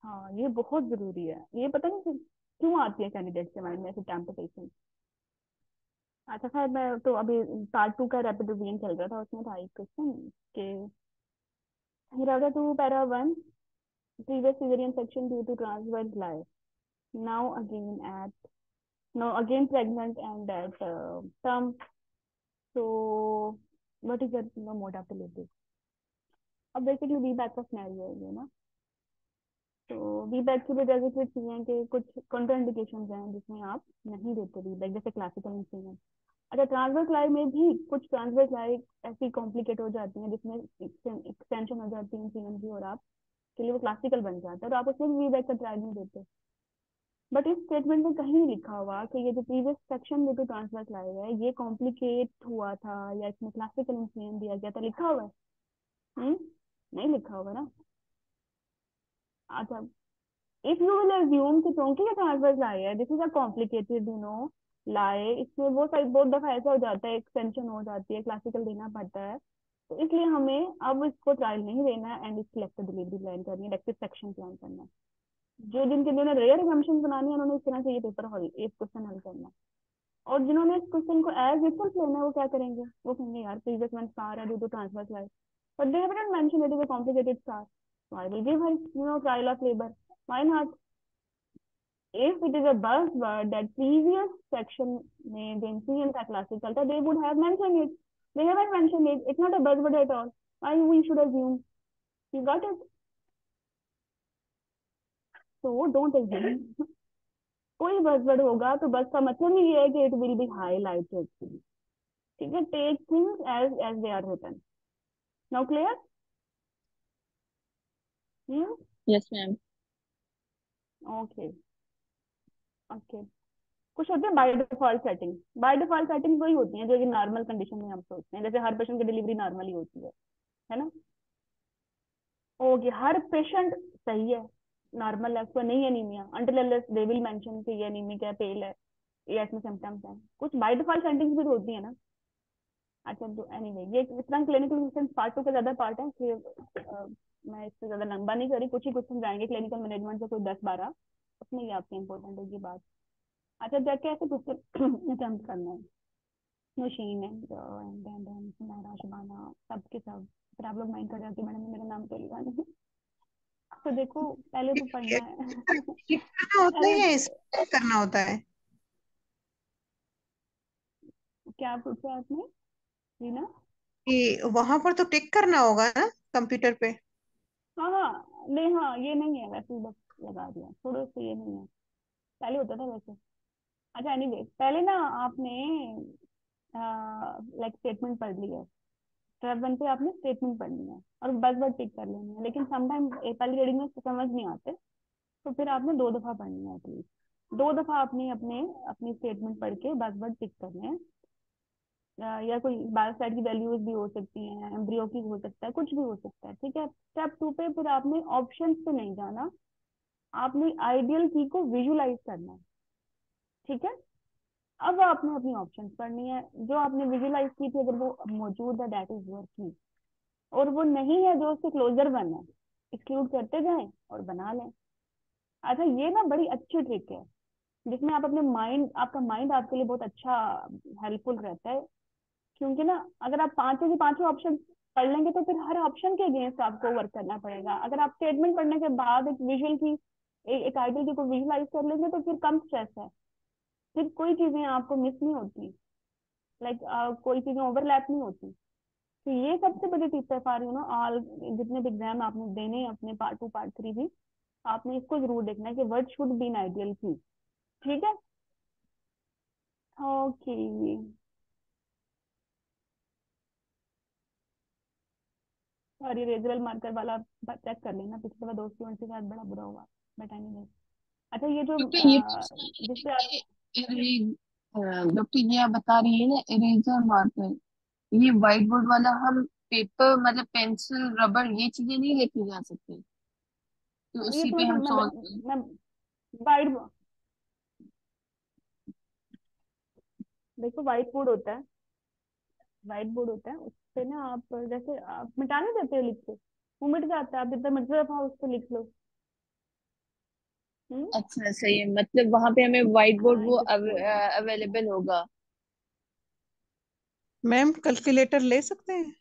हाँ, ये बहुत जरूरी है। ये पता नहीं क्यों आती है कैंडिडेट के माइंड में ऐसे टेम्पटेशन। अच्छा खैर, मैं तो अभी पार्ट 2 का रैपिड रिवीजन चल रहा था, उसमें था एक क्वेश्चन के Hirata to para 1, previous cesarean section due to transverse lie. Now again at, now again pregnant and at term. So what is the mode of delivery? अब बेसिकली वी बैक का scenario है ये ना। तो we back की वजह से फिर चीजें कि कुछ कॉन्ट्राइंडिकेशंस हैं जिसमें आप नहीं देते वी बैक, जैसे क्लासिकल इंसुलिन। अच्छा, ट्रांसवर्स लाई में भी कुछ ट्रांसवर्स लाई ऐसी कॉम्प्लिकेट हो जाती हैं जिसमें एक्सटेंशन हो जाती है इंसुलिन की, और आप के लिए वो क्लासिकल बन जाता है, तो आप उसमें वी बैक का ट्राई नहीं देते। बट इस स्टेटमेंट में कहीं नहीं लिखा हुआ कि ये जो प्रीवियस सेक्शन में जो ट्रांसवर्स लाया गया है ये कॉम्प्लिकेट हुआ था या इसमें क्लासिकल इंसुलिन दिया गया था, लिखा हुआ है? हम्म, नहीं लिखा होगा ना। अच्छा, इफ यू विल अज्यूम कि क्योंकि ये ट्रांसवर्स लाए है, दिस इज अ कॉम्प्लिकेटेड लाए, इसमें वो साइड बहुत दफा ऐसा हो जाता है, एक्सटेंशन हो जाती है, क्लासिकल देना पड़ता है, तो इसलिए हमें अब इसको ट्रायल नहीं देना है, एंड इस सिलेक्टेड डिलीवरी प्लान करनी है, इलेक्टिव सेक्शन प्लान करना है। जो जिन्होंने रेयर एजम्पशन बनानी है उन्होंने इस तरह से ये पेपर हल, एक क्वेश्चन हल करना है। और जिन्होंने इस क्वेश्चन को एज इक्वल लेना है वो क्या करेंगे? वो कहेंगे यार प्रीवियस वन स्टार है due to transfer slide, but they have not mention it is a complicated star, so I will give her trial of labor. Why not? If it is a buzzword that previous section may the incidents are classical, so they would have mentioned it. They haven't mentioned it. It's not a buzzword at all. Why we should assume? You got it? So don't assume. कोई buzzword होगा तो बस का मतलब ही ये है कि it will be highlighted. ठीक है, take things as as they are written. Now clear? Hmm, yes ma'am. Okay okay. कुछ होते हैं by default setting. By default setting वही होती है जो कि नॉर्मल कंडीशन में हम सोचते हैं, जैसे हर पेशेंट की डिलीवरी नॉर्मल ही होती है ना? ओके, हर पेशेंट सही है, नॉर्मल है, उसको नहीं anaemia, until unless they will mention कि ये एनीमिक है, पेल है, ये इसमें सिम्टम्स हैं। कुछ बाय डिफॉल्ट सेटिंग्स भी तो होती है ना। अच्छा, तो एनीवे ये इतना क्लिनिकल असिस्टेंट पार्ट 2 का ज्यादा पार्ट है, इसलिए मैं इससे ज्यादा लंबा नहीं करी, कुछ ही क्वेश्चन जाएंगे क्लिनिकल मैनेजमेंट से, कोई 10-12 उसमें ही आपकी इंपॉर्टेंट होगी बात। अच्छा, जाके ऐसे क्वेश्चन अटेम्प्ट करना है। मशीन एंड सुनहरा, शुबाना, सबके सब। फिर आप लोग माइंड कर जाते मैडम ने मेरा नाम तो लिखा नहीं। तो देखो, पहले तो पढ़ना है। टिक करना होता है पहले या स्पेल करना होता है? क्या पूछा आपने रीना? कि वहां पर तो टिक करना होगा ना कंप्यूटर पे? हाँ हाँ, नहीं हाँ, ये नहीं है वैसे ही बस लगा दिया, थोड़े से ये नहीं है, पहले होता था वैसे। अच्छा, एनीवे पहले ना आपने लाइक स्टेटमेंट पढ़ ली है, स्टेप 1 पे आपने स्टेटमेंट पढ़नी है और बस बस टिक कर लेनी है, लेकिन समटाइम पहली रीडिंग में समझ नहीं आते, तो फिर आपने 2 दफा पढ़नी है एटलीस्ट। 2 दफा आपने अपने अपनी स्टेटमेंट पढ़ के बस बस टिक करने हैं। या कोई बायोसाइड की वैल्यूज भी हो सकती हैं, एम्ब्रियो की हो सकता है, कुछ भी हो सकता है। ठीक है, स्टेप 2 पे फिर आपने ऑप्शंस पे नहीं जाना, आपने आइडियल की को विजुलाइज करना है। ठीक है, अब आपने अपनी ऑप्शंस पढ़नी है, जो आपने विजुलाइज की थी अगर वो मौजूद है दैट इज योर की, और वो नहीं है जो उसके क्लोजर वन है, एक्सक्लूड करते जाएं और बना लें। अच्छा, ये ना बड़ी अच्छी ट्रिक है जिसमें आप अपने माइंड, आपका माइंड आपके लिए बहुत अच्छा हेल्पफुल रहता है, क्योंकि ना अगर आप पांचों के पांचों ऑप्शन पढ़ लेंगे तो फिर हर ऑप्शन के अगेंस्ट आपको वर्क करना पड़ेगा। अगर आप स्टेटमेंट पढ़ने के बाद एक विजुअल की, एक आइडियल की को विजुअलाइज कर लेंगे तो फिर कम स्ट्रेस है, फिर कोई चीजें आपको मिस नहीं होती, लाइक कोई चीजें ओवरलैप नहीं होती। तो ये सबसे बड़ी टिप है फॉर ऑल, जितने भी एग्जाम आपने देने हैं अपने पार्ट 2 पार्ट 3 भी, आपने इसको जरूर देखना है कि word should be in ideal की। ठीक है, ओके। और ये रेजरल मार्कर वाला चेक कर लेना, पिछले बार दोस्ती वोस्ती के साथ बड़ा बुरा हुआ। बट एनीवे, अच्छा ये जो डॉक्टर ये पूछना है जिसपे आप, कि डॉक्टर ये आप बता रही है ना इरेजर मार्कर, ये व्हाइट बोर्ड वाला हम पेपर मतलब पेंसिल रबर ये चीजें नहीं लेके जा सकते तो ये उसी तो पे हम मैं सॉल्व करें? मैं वाइट, देखो वाइट बोर्ड होता है, व्हाइट बोर्ड होता है, उस पे ना आप जैसे आप मिटा नहीं देते हो लिख के, वो मिट जाता है, आप जितना मर्जी दफा उस पे लिख लो। हम्म। अच्छा सही है, मतलब वहां पे हमें व्हाइट बोर्ड हाँ वो इट इज गुड। अवेलेबल होगा। मैम कैलकुलेटर ले सकते हैं?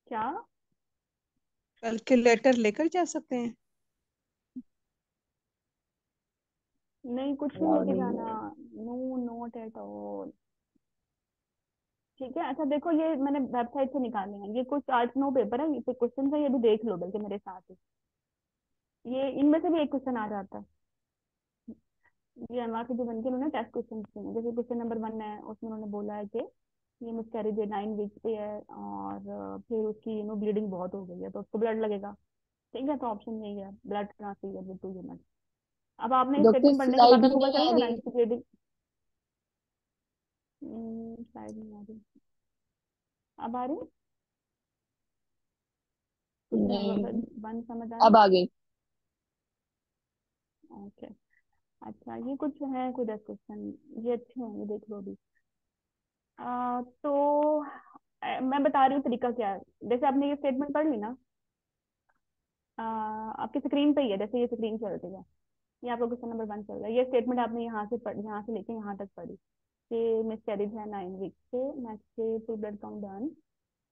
क्या? कैलकुलेटर लेकर जा सकते हैं? नहीं कुछ नहीं अलाउ लेके नहीं जाना। है। No, not at all. ठीक है, अच्छा देखो ये मैंने वेबसाइट से निकाले हैं, ये कुछ 8 9 पेपर है, ये क्वेश्चन है, ये भी देख लो बल्कि मेरे साथ ही, ये इनमें से भी एक क्वेश्चन आ जाता है। ये अनवार के जो बन के उन्होंने टेस्ट क्वेश्चन दिए हैं, जैसे क्वेश्चन नंबर 1 है, उसमें उन्होंने बोला है कि ये मिसकैरेज 9 वीक्स पे है, और फिर उसकी ब्लीडिंग बहुत हो गई है, तो उसको ब्लड लगेगा। ठीक है, तो ऑप्शन यही है, ब्लड ट्रांसफ्यूजन विद 2 यूनिट। अब आपने डॉक्टर स्टेटमेंट पढ़ने के स्लाइड बाद ही आपको पता नहीं चल आ गया ना रही। इसकी ब्लीडिंग। शायद नहीं आ रही। अब आ रही? क्वेश्चन नंबर नहीं, 1 समझ आया? अब आ गई। ओके। अच्छा ये कुछ है, कोई 10 क्वेश्चन, ये अच्छे हैं, ये देख लो अभी। तो मैं बता रही हूँ तरीका क्या है। जैसे आपने ये स्टेटमेंट पढ़ ली ना, आपकी स्क्रीन पे ही है, जैसे ये स्क्रीन चल रही है, ये आपका क्वेश्चन नंबर 1 चल रहा है, ये स्टेटमेंट आपने यहाँ से लेके यहाँ तक पढ़ी कि मिस कैरिज है 9 वीक से, next day full blood count done,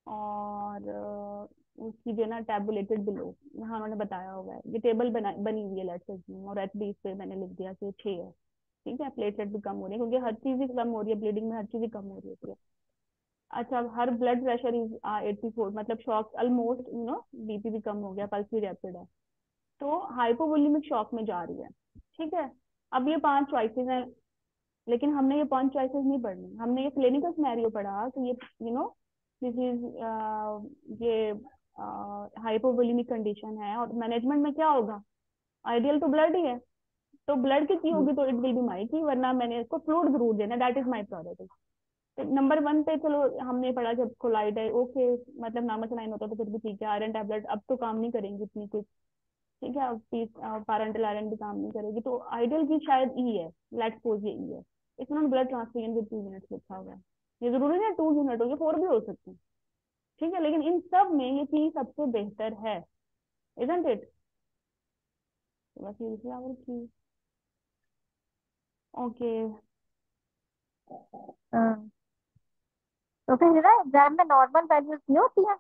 और उसकी जो है ना टैबुलेटेड बिलो, यहाँ उन्होंने बताया होगा है। ये टेबल बनी हुई है लेट्स अज्यूम, और एच बी इस पे मैंने लिख दिया कि 6 है। ठीक है, प्लेटलेट भी कम हो रही है, क्योंकि हर चीज ही कम हो रही है, ब्लीडिंग में हर चीज ही कम हो रही है। अच्छा, हर ब्लड प्रेशर इज 84, मतलब शॉक ऑलमोस्ट बीपी भी कम हो गया, पल्स भी रैपिड है, तो हाइपोवोल्यूमिक शॉक में जा रही है। ठीक है, अब ये 5 चॉइसेस हैं, लेकिन हमने ये 5 चॉइसेस नहीं पढ़नी, हमने ये क्लिनिकल सिनेरियो पढ़ा कि ये दिस इज ये हाइपोवोल्यूमिक कंडीशन है, और मैनेजमेंट में क्या होगा, आइडियल तो ब्लड ही है, तो ब्लड की होगी तो इट विल बी माई की, वरना मैंने इसको फ्लूइड जरूर देना, that is my priority. Number 1 पे चलो हमने पढ़ा जब कोलाइड है, ओके, मतलब नामासालाइन होता तो फिर भी ठीक है, आयरन टैबलेट अब तो काम नहीं करेंगी इतनी कुछ। ठीक है, अब पैरेंटल आयरन भी काम नहीं करेगी, तो आइडियल की शायद ई है, लेट्स सपोज ये ई है। इसमें उन्होंने ब्लड ट्रांसफ्यूजन विद 2 यूनिट्स लिखा हुआ है, ये जरूरी नहीं 2 यूनिट हो, ये 4 भी हो सकते हैं। ठीक है, लेकिन इन सब में ये चीज सबसे बेहतर है, इजंट इट? बस ये दूसरी आवर की। ओके। हाँ। तो फिर ना एग्जाम में नॉर्मल वैल्यूज नहीं होती है?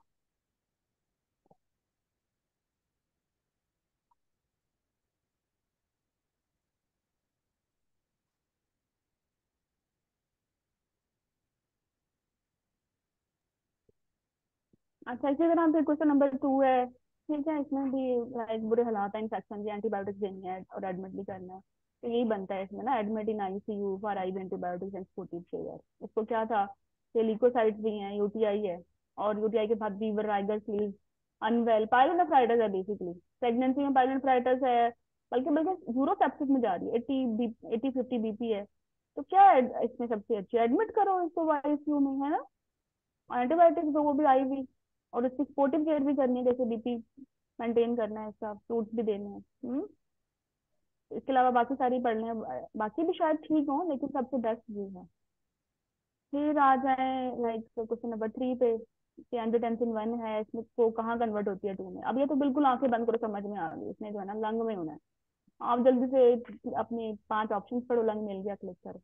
अच्छा इसी तरह फिर क्वेश्चन नंबर 2 है। ठीक है, इसमें भी लाइक बुरे हालात है, इन्फेक्शन की एंटीबायोटिक्स देनी है और एडमिट भी करना है, तो यही बनता है इसमें ना, admit in ICU for IV antibiotics and supportive care. इसको क्या था कि ल्यूकोसाइट्स भी हैं, यूटीआई है, और यूटीआई के बाद fever, rigor sleeve, unwell, pyelonephritis है बेसिकली, प्रेगनेंसी में पायलोनेफ्राइटिस है, बल्कि बल्कि यूरोसेप्सिस में जा रही है, 80 50 बीपी है, तो क्या है इसमें सबसे अच्छी, एडमिट करो इसको आईसीयू में, है ना, एंटीबायोटिक्स दो वो भी आईवी, और उसकी सपोर्टिव केयर भी करनी है, जैसे बीपी मेंटेन करना है, इसका फ्रूट्स भी देने हैं। इसके अलावा बाकी सारी पढ़ लें, बाकी भी शायद ठीक हो, लेकिन सबसे बेस्ट ये है। फिर आ जाए लाइक क्वेश्चन नंबर 3 पे, कि एंजियोटेंसिन 1 है, इसमें को कहाँ कन्वर्ट होती है 2 में, अब ये तो बिल्कुल आंखें बंद करो समझ में आ गई, इसमें जो है ना लंग में होना है। आप जल्दी से अपने 5 ऑप्शन पढ़ो, लंग मिल गया, क्लिक करो।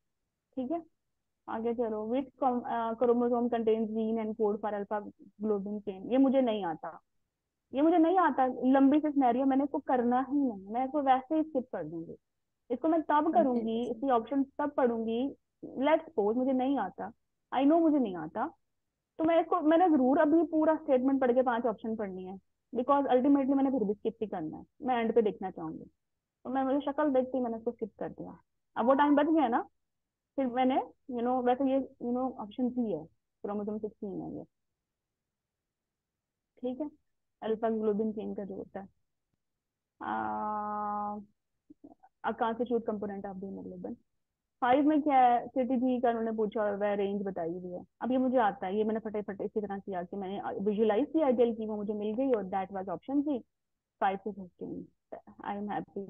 ठीक है, आगे चलो, which chromosome contains gene and code for alpha globin chain, ये मुझे नहीं आता, ये मुझे नहीं आता, लंबी से सिनेरियो, मैंने इसको करना ही नहीं, मैं इसको वैसे ही स्किप कर दूंगी, इसको मैं तब करूंगी, इसकी ऑप्शन तब पढ़ूंगी, लेट्स सपोज मुझे नहीं आता, आई नो मुझे नहीं आता, तो मैंने जरूर अभी पूरा स्टेटमेंट पढ़ के 5 ऑप्शन पढ़नी है, बिकॉज अल्टीमेटली मैंने फिर भी स्किप ही करना है, मैं एंड पे देखना चाहूंगी। तो मैं मुझे शक्ल देखती मैंने उसको स्किप कर दिया। अब वो टाइम बच गया ना, फिर मैंने वैसे ये ऑप्शन सी है, क्रोमोसोम 16 है ये। ठीक है, अल्फा ग्लोबिन चेन का जो होता है। Constitute component of the haemoglobin. 5 में क्या है, सिटी जी का उन्होंने पूछा और वह रेंज बताई हुई है। अब ये मुझे आता है, ये मैंने फटाफट इसी तरह किया कि मैंने विजुलाइज किया आइडियल की, वो मुझे मिल गई और दैट वाज ऑप्शन सी, 5 से 15। I am happy.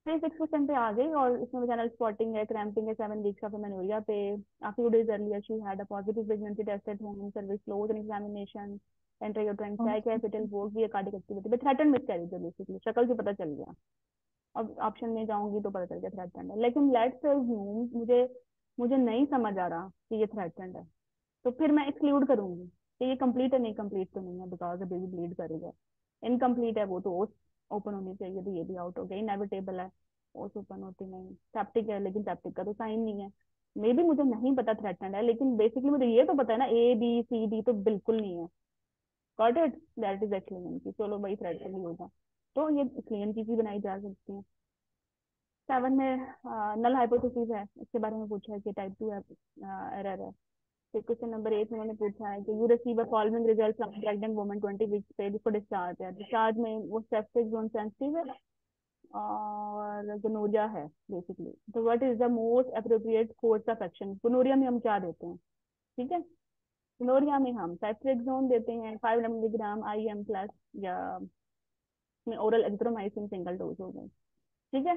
6% पे आ गई और इसमें वैजाइनल स्पॉटिंग है, क्रैम्पिंग है, 7 वीक्स ऑफ मेनोरिया पे। A few days earlier she had a positive pregnancy test at home, cervix closed and examination, intrauterine sac है, fetal growth भी है, cardiac activity पे थ्रेटन मिसकैरेज है बेसिकली, शक्ल से पता चल गया। अब ऑप्शन में जाऊंगी तो पता चल गया थ्रेटन है, लेकिन लेट्स अज्यूम मुझे मुझे नहीं समझ आ रहा कि ये थ्रेटन है, तो फिर मैं एक्सक्लूड करूंगी कि ये कंप्लीट है, नहीं कंप्लीट तो नहीं है बिकॉज बेबी ब्लीड करेगा। इनकम्प्लीट है वो तो ओस ओपन होनी चाहिए, तो ये भी आउट हो गया। इनएविटेबल है, ओस ओपन होती नहीं। सेप्टिक है, लेकिन सेप्टिक का तो साइन नहीं है। मे भी मुझे नहीं पता थ्रेटन्ड है, लेकिन बेसिकली मुझे ये तो पता है ना, A B C D तो बिल्कुल नहीं है। Got it, that is exclusion की, चलो भाई थ्रेटन्ड ही होगा, तो ये एक्सक्लूजन की बनाई जा सकती है। 7 में नल हाइपोथेसिस है, इसके बारे में पूछा है कि टाइप 2 एरर है। फिर क्वेश्चन नंबर 8 में उन्होंने पूछा है कि you receive a following result from pregnant woman 20 weeks पे जिसको डिस्चार्ज है, डिस्चार्ज में वो सेप्टिक जोन सेंसिटिव है और गोनोरिया है बेसिकली। तो what is the most appropriate course of action, gonorrhoea में हम क्या देते हैं? ठीक है, गोनोरिया में हम सेप्टिक जोन देते हैं 500 मिलीग्राम IM प्लस, या में ओरल एजिथ्रोमाइसिन सिंगल डोज हो गई। ठीक है,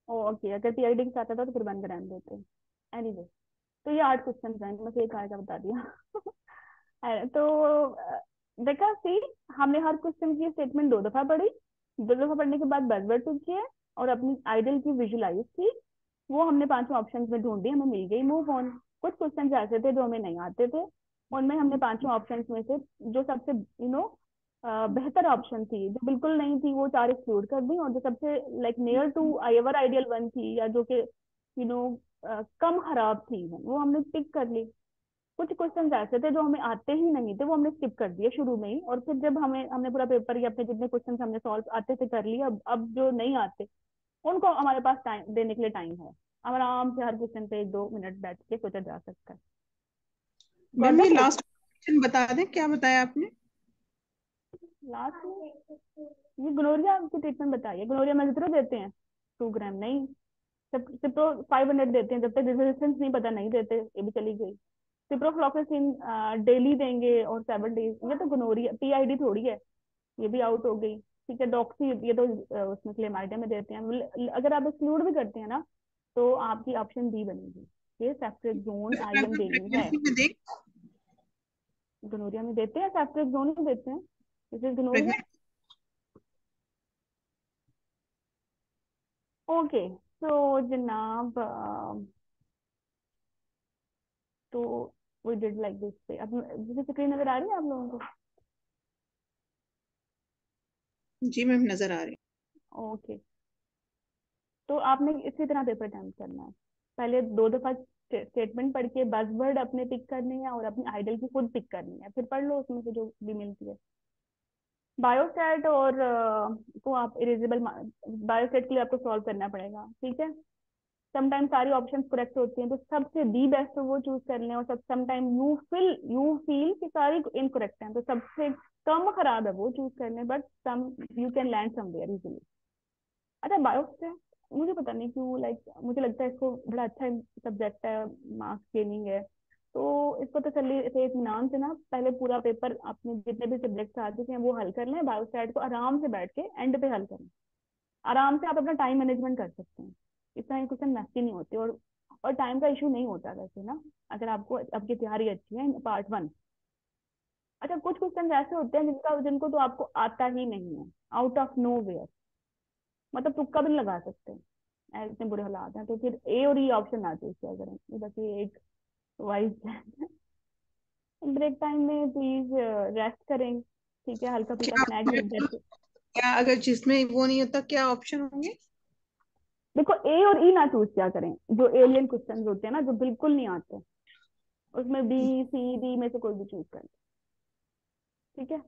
ओके, अगर PID के साथ आता तो फिर 1 ग्राम देते हैं। एनीवे, तो ये 8 क्वेश्चन हैं, मैं से एक आएगा बता दिया। तो देखा सी, हमने हर क्वेश्चन की स्टेटमेंट 2 दफा पढ़ी, 2 दफा पढ़ने के बाद बजवर्ड पिक किए और अपनी आइडल की विजुलाइज की, वो हमने 5 ऑप्शन में ढूंढी, हमें मिल गई, मूव ऑन। कुछ क्वेश्चन ऐसे थे जो हमें नहीं आते थे, उनमें हमने 5 ऑप्शन में से जो सबसे बेहतर ऑप्शन थी, जो बिल्कुल नहीं थी, वो 4 एक्सक्लूड कर दी, और जो सबसे like near to ever ideal one थी, या जो कि नो कम खराब थी, वो हमने टिक कर ली। कुछ क्वेश्चन ऐसे थे जो हमें आते ही नहीं थे, वो हमने स्किप कर दिए शुरू में ही, और फिर जब हमने पूरा पेपर या अपने जितने क्वेश्चन हमने सॉल्व आते थे कर लिए। अब जो नहीं आते उनको हमारे पास टाइम देने के लिए टाइम है, अब आराम से हर क्वेश्चन पे 1-2 मिनट बैठ के सोचा जा सकता है। मैम गॉट ये इट। लास्ट क्वेश्चन बता दें, क्या बताया आपने? लास्ट में ये ग्लोरिया की ट्रीटमेंट बताइए। ग्लोरिया में जितना देते हैं 2 ग्राम नहीं, सिप्रो 500 देते हैं, जब तक रेजिस्टेंस नहीं पता नहीं देते, ये भी चली गई। सिप्रोफ्लॉक्सासिन डेली देंगे और 7 डेज, ये तो गोनोरिया PID थोड़ी है, ये भी आउट हो गई। ठीक है, डॉक्सी ये तो उसमें क्लेमाइडिया में देते हैं। अगर आप एक्सक्लूड भी करते हैं ना, तो आपकी ऑप्शन डी बनेगी, ये सेफ्ट्रेक्सोन IM डेली है। प्रेगनेंसी में देख, गोनोरिया में देते हैं, सेफ्ट्रेक्सोन ही देते हैं, this is gonorrhoea. Pregnant. Okay, तो जनाब तो वी डिड लाइक दिस पे। अब जैसे स्क्रीन नजर आ रही है आप लोगों को? जी मैम, नजर आ रही ओके, तो आपने इसी तरह पेपर अटेम्प्ट करना है। पहले 2 दफा स्टेटमेंट पढ़ के बजवर्ड अपने पिक करने हैं और अपनी आइडल की खुद पिक करनी है, फिर पढ़ लो उसमें से जो भी मिलती है। बायोस्टैट और को आप इरेजेबल, बायोस्टैट के लिए आपको सॉल्व करना पड़ेगा। ठीक है, समटाइम सारी ऑप्शंस करेक्ट होती हैं, तो सबसे दी बेस्ट वो चूज कर लें, और सब समटाइम यू फील कि सारी इनकरेक्ट हैं, तो सबसे कम खराब है वो चूज कर लें, but some you can land somewhere easily. अच्छा, बायोस्टैट मुझे पता नहीं क्यों लाइक मुझे लगता है इसको बड़ा अच्छा सब्जेक्ट है, मार्क्स गेनिंग है, तो इसको तसल्ली से इत्मीनान से ना पहले पूरा पेपर अपने जितने भी सब्जेक्ट आ चुके हैं वो हल कर लें, बायोस्टैट को आराम से बैठ के एंड पे हल करें। आराम से आप अपना टाइम मैनेजमेंट कर सकते हैं, इतना क्वेश्चन मैथी नहीं होते, और टाइम का इशू नहीं होता वैसे ना, अगर आपको आपकी तैयारी अच्छी है पार्ट 1। अच्छा, कुछ क्वेश्चन ऐसे होते हैं जिनको तो आपको आता ही नहीं है, आउट ऑफ नो वेयर, मतलब तुक्का भी नहीं लगा सकते, इतने बुरे हालात हैं, तो फिर A और E ऑप्शन ना चूज किया करें, ये बस ये एक वाइज। ब्रेक टाइम में प्लीज रेस्ट करें, ठीक है, हल्का फुल्का क्या स्नैक्स जैसे। क्या अगर जिसमें वो नहीं होता, क्या ऑप्शन होंगे? देखो, A और E ना चूज किया करें, जो एलियन क्वेश्चन होते हैं ना, जो बिल्कुल नहीं आते, उसमें B C D में से कोई भी चूज करें। ठीक है,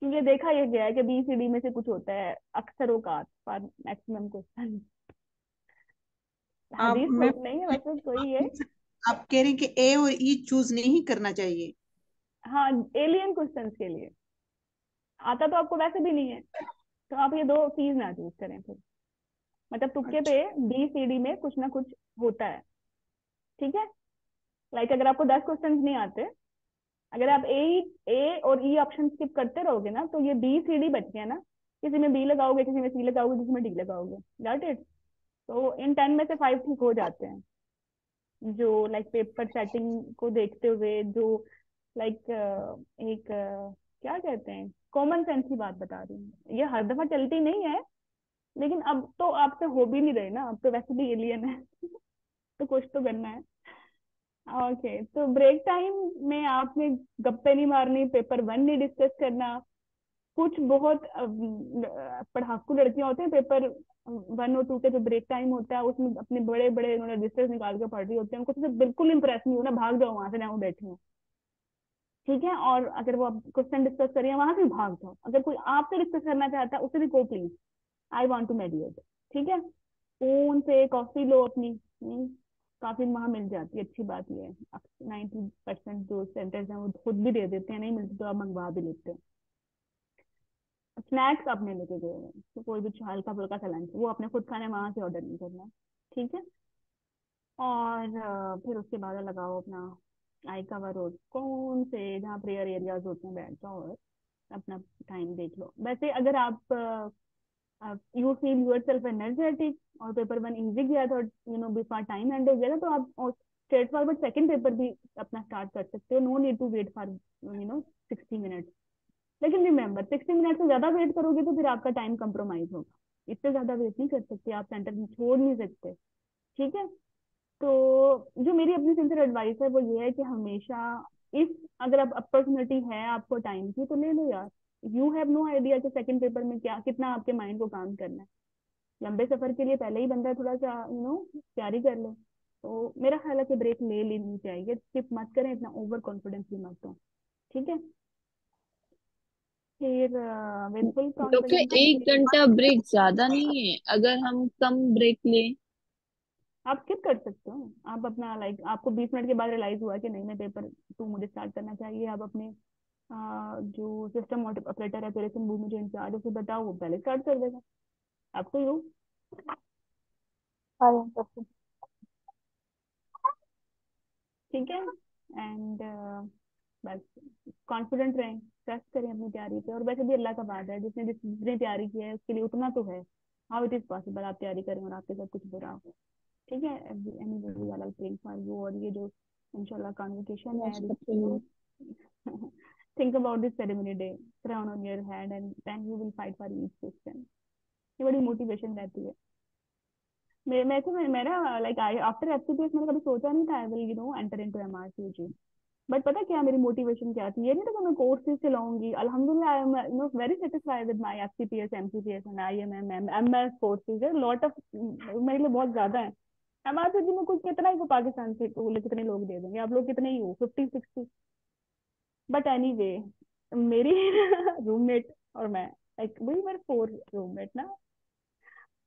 क्योंकि देखा ये गया है कि BCD में से कुछ होता है, अक्सर औकात फॉर मैक्सिमम क्वेश्चन। आप हदीस मैं थोड़ी नहीं है वैसे, कोई है। आप कह रही हैं कि ए और ई चूज नहीं करना चाहिए? हाँ, एलियन क्वेश्चंस के लिए आता तो आपको वैसे भी नहीं है, तो आप ये दो चीज ना चूज करें फिर। मतलब तुक्के पे अच्छा। BCD में कुछ ना कुछ होता है, ठीक है। लाइक अगर आपको 10 क्वेश्चंस नहीं आते, अगर आप ए और ई ऑप्शन स्किप करते रहोगे ना, तो ये BCD बच गया ना। किसी में बी लगाओगे, किसी में सी लगाओगे, किसी में डी लगाओगे, गॉट इट। तो इन 10 में से 5 ठीक हो जाते हैं, जो लाइक पेपर सेटिंग को देखते हुए, जो लाइक एक क्या कहते हैं, कॉमन सेंस की बात बता रही हूँ। ये हर दफा चलती नहीं है, लेकिन अब तो आपसे हो भी नहीं रहे ना, अब तो वैसे भी एलियन है। तो कुछ तो करना है। ओके, तो ब्रेक टाइम में आपने गप्पे नहीं मारनी, पेपर 1 नहीं डिस्कस करना। कुछ बहुत पढ़ाकू लड़कियां होते हैं, पेपर 1 और 2 के जो ब्रेक टाइम होता है उसमें अपने बड़े बड़े उन्होंने रजिस्टर्स निकाल के पढ़ रही होती है, उनको तो बिल्कुल इंप्रेस नहीं होना, भाग जाओ वहां से, जहाँ वो बैठी हो, ठीक है। और अगर वो आप क्वेश्चन डिस्कस करिए वहां से भाग जाओ, अगर कोई आपसे डिस्कस करना चाहता है उससे भी को please, I want to mediate, ठीक है। फोन से कॉफी लो अपनी, काफी वहां मिल जाती है, अच्छी बात ये है। 90% जो सेंटर्स हैं वो खुद भी दे देते हैं, नहीं मिलती तो आप मंगवा भी लेते हैं। स्नैक्स अपने लेके गए हैं, तो कोई भी हल्का फुल्का सा लंच वो अपने खुद खाने वहां से ऑर्डर नहीं करना, ठीक है। और फिर उसके बाद लगाओ अपना आई कवर रोड, कौन से जहाँ प्रेयर एरियाज होते हैं बैठ जाओ और अपना टाइम देख लो। वैसे अगर आप you feel yourself energetic और पेपर 1 इजी गया था, बिफोर टाइम एंड हो गया था, तो आप स्ट्रेट फॉरवर्ड सेकंड पेपर भी अपना स्टार्ट कर सकते हो, no need to wait for 60 minute. लेकिन रिमेंबर, 60 मिनट से ज्यादा वेट करोगे तो फिर आपका टाइम कंप्रोमाइज होगा। इससे ज्यादा वेट नहीं कर सकते आप, सेंटर में छोड़ नहीं सकते, ठीक है। तो जो मेरी अपनी सिंसियर एडवाइस है वो ये है कि हमेशा इस, अगर आप अपॉर्चुनिटी है आपको टाइम की, तो ले लो यार। यू हैव नो आइडिया कि सेकंड पेपर में क्या कितना आपके माइंड को काम करना है। लंबे सफर के लिए पहले ही बंदा थोड़ा सा तैयारी कर ले। तो मेरा ख्याल है कि ब्रेक ले लेनी चाहिए, स्किप मत करें, इतना ओवर कॉन्फिडेंस भी मत हो, ठीक है। फिर विद फुल डॉक्टर, कॉन्फिडेंस 1 घंटा ब्रेक ज्यादा नहीं है अगर हम कम ब्रेक लें? आप स्किप कर सकते हो। आप अपना लाइक आपको 20 मिनट के बाद रियलाइज हुआ कि नहीं, मैं पेपर 2 मुझे स्टार्ट करना चाहिए, आप अपने जो सिस्टम ऑपरेटर है, ऑपरेशन रूम में जो इंचार्ज है उसे बताओ, वो पहले स्टार्ट कर देगा, आपको ही हो, और इंटरेस्टिंग। ठीक है। एंड बस कॉन्फिडेंट रहें, ट्रस्ट करें अपनी तैयारी पे, और वैसे भी अल्लाह का वादा है, जिसने जितनी तैयारी की है उसके लिए उतना तो है। हाउ इट इज पॉसिबल आप तैयारी करें और आपके साथ कुछ बुरा हो, ठीक है। एनीबॉडी वाला प्रेइंग फॉर यू, और ये जो इंशाल्लाह कॉन्वोकेशन है, most of think about this ceremony day, crown on your head, and then you will fight for each question। ये बड़ी मोटिवेशन रहती है। मैं तो मेरा लाइक आई आफ्टर FCPS मैंने कभी सोचा नहीं था I will enter into MRCG। But पता क्या मेरी मोटिवेशन क्या थी, ये नहीं था कि मैं कोर्सेज चलाऊंगी, अल्हम्दुलिल्लाह I am very satisfied with my FCPS MCPS and IMM MS courses है, लॉट ऑफ मेरे लिए बहुत ज्यादा है। MRCG में कुछ कितना ही को पाकिस्तान से कितने लोग दे देंगे, आप लोग कितने ही हो, 50 60। बट एनी वे, मेरी रूममेट और मैं, लाइक वी वर 4 रूममेट ना,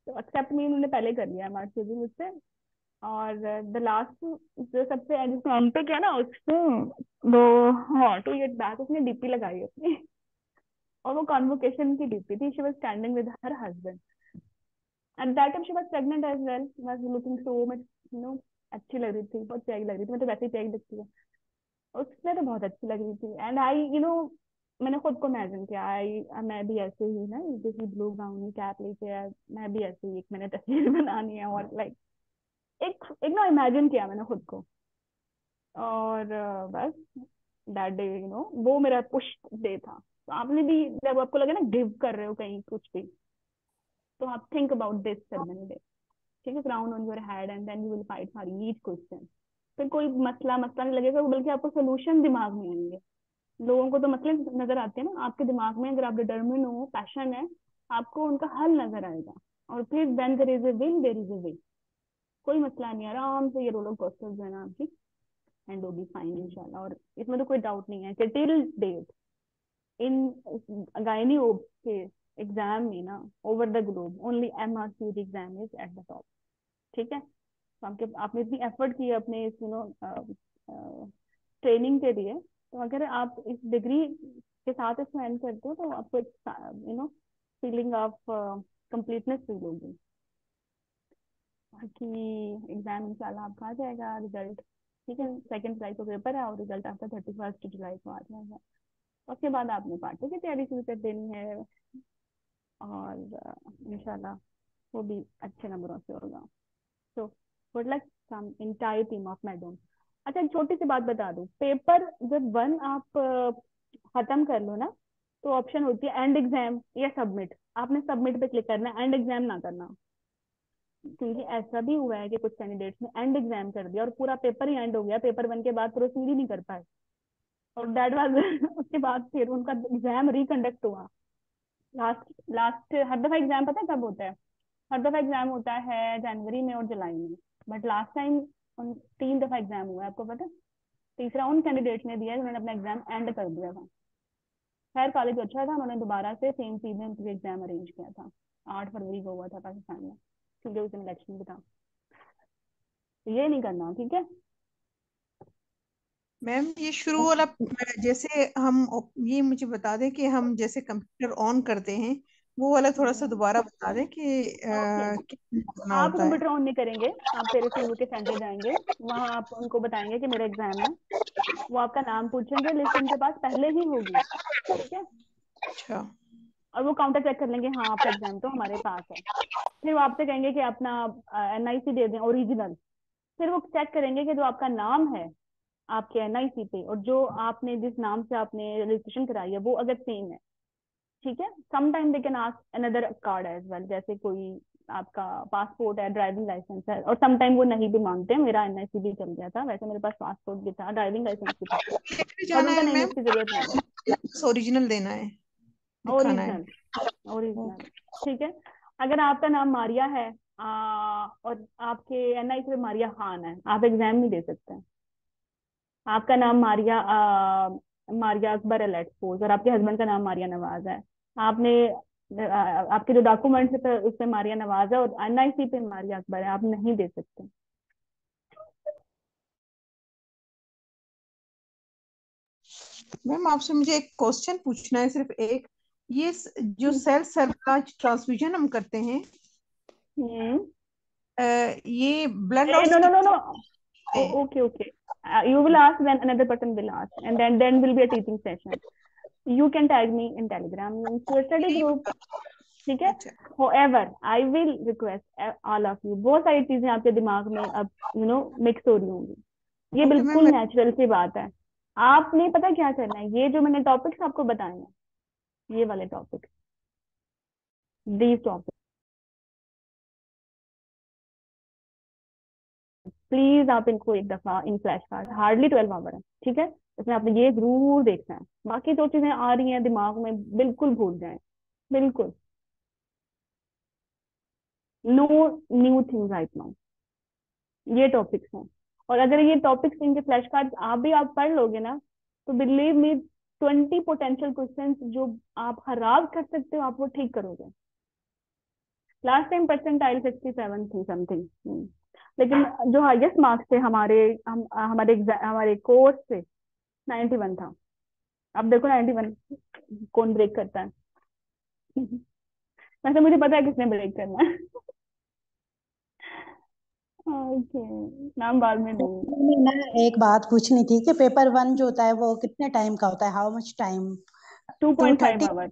तो एक्सेप्ट मी उन्होंने पहले कर लिया MRCG मुझसे। और द लास्ट जो सबसे जिसने एम पे किया ना उसने, वो, हाँ 2 ईयर बैक उसने DP लगाई अपनी, और वो कॉन्वोकेशन की DP थी, she was standing with her husband at that time, she was pregnant as well, was looking so much अच्छी लग रही थी, बहुत प्यारी लग रही थी, मैं तो वैसे ही प्यारी लगती है, उसमें तो बहुत अच्छी लग रही थी। एंड आई मैंने खुद को इमेजिन किया, आई मैं भी ऐसे ही ना, जैसे ब्लू गाउन कैप लेके मैं भी ऐसे ही एक मैंने तस्वीर बनानी है, और लाइक एक एक ना इमेजिन किया मैंने खुद को। और बस दैट डे वो मेरा पुश डे था। तो आपने भी जब आपको लगे ना गिव कर रहे हो कहीं कुछ भी, तो आप think about this ceremony day, ठीक है, crown on your head and then you will fight for each question. फिर कोई मसला मसला नहीं लगेगा, बल्कि आपको सोल्यूशन दिमाग में आएंगे। लोगों को तो मसले नजर आते हैं ना, आपके दिमाग में अगर आप डिटर्मिन हो, पैशन है, आपको उनका हल नजर आएगा। और फिर then there is a will, there is a way, कोई मसला नहीं, आराम से ये रोलर कोस्टर जो है ना आपकी, एंड होगी फाइन इंशाल्लाह। और इसमें तो कोई डाउट नहीं है कि टिल डेट in गायनी ओब के एग्जाम में ना, over the globe only MRCP exam is at the top. ठीक है, तो आपने इतनी एफर्ट की है अपने इस ट्रेनिंग के लिए, तो अगर आप इस डिग्री के साथ इसको एंड करते हो तो आपको फीलिंग ऑफ कंप्लीटनेस फील होगी। बाकी एग्जाम इंशाल्लाह आपका आ जाएगा रिजल्ट। ठीक है, 2 जुलाई को पेपर है और रिजल्ट आपका 31 जुलाई को आ जाएगा। उसके बाद आपने पार्टी की तैयारी शुरू कर देनी है और इंशाल्लाह वो भी अच्छे नंबरों से होगा। तो good luck from entire team of madam. अच्छा, एक छोटी सी बात बता दूं, पेपर जब 1 आप खत्म कर लो ना, तो ऑप्शन होती है एंड एग्जाम या सबमिट। आपने सबमिट पे क्लिक करना है, एंड एग्जाम ना करना, क्योंकि ऐसा भी हुआ है कि कुछ कैंडिडेट्स ने एंड एग्जाम कर दिया और पूरा पेपर ही एंड हो गया, पेपर 1 के बाद प्रोसीड ही नहीं कर पाए, और दैट वाज उसके बाद फिर उनका एग्जाम रिकंडक्ट हुआ। लास्ट लास्ट हर दफा एग्जाम पता है कब होता है? हर दफा एग्जाम होता है जनवरी में और जुलाई में, बट लास्ट टाइम 3 दफा एग्जाम हुआ है, आपको पता है? तीसरा उन कैंडिडेट्स ने दिया जिन्होंने अपना एग्जाम एंड कर दिया था। खैर कॉलेज अच्छा था, उन्होंने दोबारा से सेम सीजन के एग्जाम अरेंज किया था। 8 फरवरी को हुआ था पाकिस्तान में, क्योंकि उस दिन इलेक्शन भी था। तो ये नहीं करना, ठीक है? मैम ये शुरू वाला जैसे हम ये मुझे बता दें कि हम जैसे कंप्यूटर ऑन करते हैं वो वाला थोड़ा सा दोबारा बता दें कि ओके, क्या करना आप होता है। कंप्यूटर ऑन नहीं करेंगे, आप पेरेंट्स रिव्यू के सेंटर जाएंगे, वहां आप उनको बताएंगे कि मेरा एग्जाम है, वो आपका नाम पूछेंगे, लिस्ट उनके पास पहले ही होगी। ठीक है, अच्छा। और वो काउंटर चेक कर लेंगे, हाँ आपका एग्जाम तो हमारे पास है। फिर वो आपसे कहेंगे कि अपना NIC दे दें ओरिजिनल। फिर वो चेक करेंगे कि जो आपका नाम है आपके NIC पे और जो आपने जिस नाम से आपने रजिस्ट्रेशन कराई है वो अगर सेम है, ठीक है। Some time they can ask another card as well, जैसे कोई आपका पासपोर्ट है, ड्राइविंग लाइसेंस है, और सम टाइम वो नहीं भी मांगते हैं। मेरा NIC भी चल गया था, वैसे मेरे पास पासपोर्ट भी था, ड्राइविंग लाइसेंस भी था, लेके बट जाना उनका है नहीं, मैम, इसकी जरूरत नहीं है। ओरिजिनल देना है, दिखाना है। Original, original. ओके। ठीक है, अगर आपका नाम मारिया है और आपके NIC पे मारिया खान है, आप एग्जाम नहीं दे सकते। आपका नाम मारिया अकबर है लेट्स सपोज, और आपके हस्बैंड का नाम मारिया नवाज है, आपने आपके जो डॉक्यूमेंट्स पे उस पे मारिया नवाज है और NIC पे मारिया अकबर है, आप नहीं दे सकते। मैम आपसे मुझे एक क्वेश्चन पूछना है, सिर्फ एक। ये जो सेल सर्कुलर ट्रांसफ्यूजन हम करते हैं, हम्म, ये ब्लड और नो नो नो नो, हैं। Okay okay, you will ask, then another person will ask, and then will be a teaching session. You can tag me in Telegram, links to your study group, ठीक है। अच्छा। However, I will request all of you, बहुत सारी चीजें आपके दिमाग में अब मिक्स हो रही होंगी, ये ओके बिल्कुल मैम। नेचुरल सी बात है। आपने पता क्या करना है, ये जो मैंने टॉपिक्स आपको बताए हैं, ये वाले टॉपिक, दीज टॉपिक, प्लीज आप इनको एक दफा इन फ्लैश कार्ड, हार्डली 12 आवर है, ठीक है, इसमें आपने ये जरूर देखना है। बाकी जो चीजें आ रही हैं दिमाग में बिल्कुल भूल जाएं, बिल्कुल। No new thing right now, ये टॉपिक्स हैं। और अगर ये टॉपिक्स, इनके फ्लैश कार्ड आप पढ़ लोगे ना, तो बिलीव मी 20 पोटेंशियल क्वेश्चंस जो आप खराब कर सकते हो, आप वो ठीक करोगे। लास्ट टाइम परसेंटाइल 67 थी समथिंग, लेकिन जो हाईएस्ट मार्क्स थे हमारे कोर्स से 91 था। अब देखो 91 कौन ब्रेक करता है। वैसे मुझे पता है किसने ब्रेक करना है। ओके, नाम बाद में दूंगी। नहीं, मैं एक बात पूछनी थी कि पेपर 1 जो होता है वो कितने टाइम का होता है? How much time? 2.5 2:30? Hour,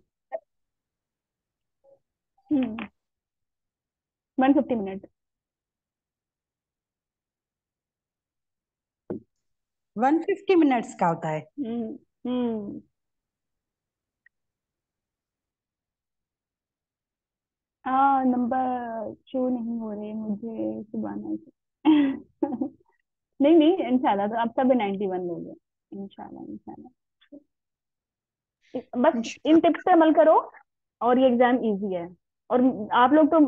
150 minute. 150 minutes का होता है? हम्म हम्म हाँ, नंबर शो नहीं हो रहे मुझे सुबह से। नहीं नहीं, इंशाल्लाह तो आप सब 91 लोगे, इंशाल्लाह इंशाल्लाह। बस इन टिप्स पे अमल करो और ये एग्जाम इजी है। और आप लोग तो,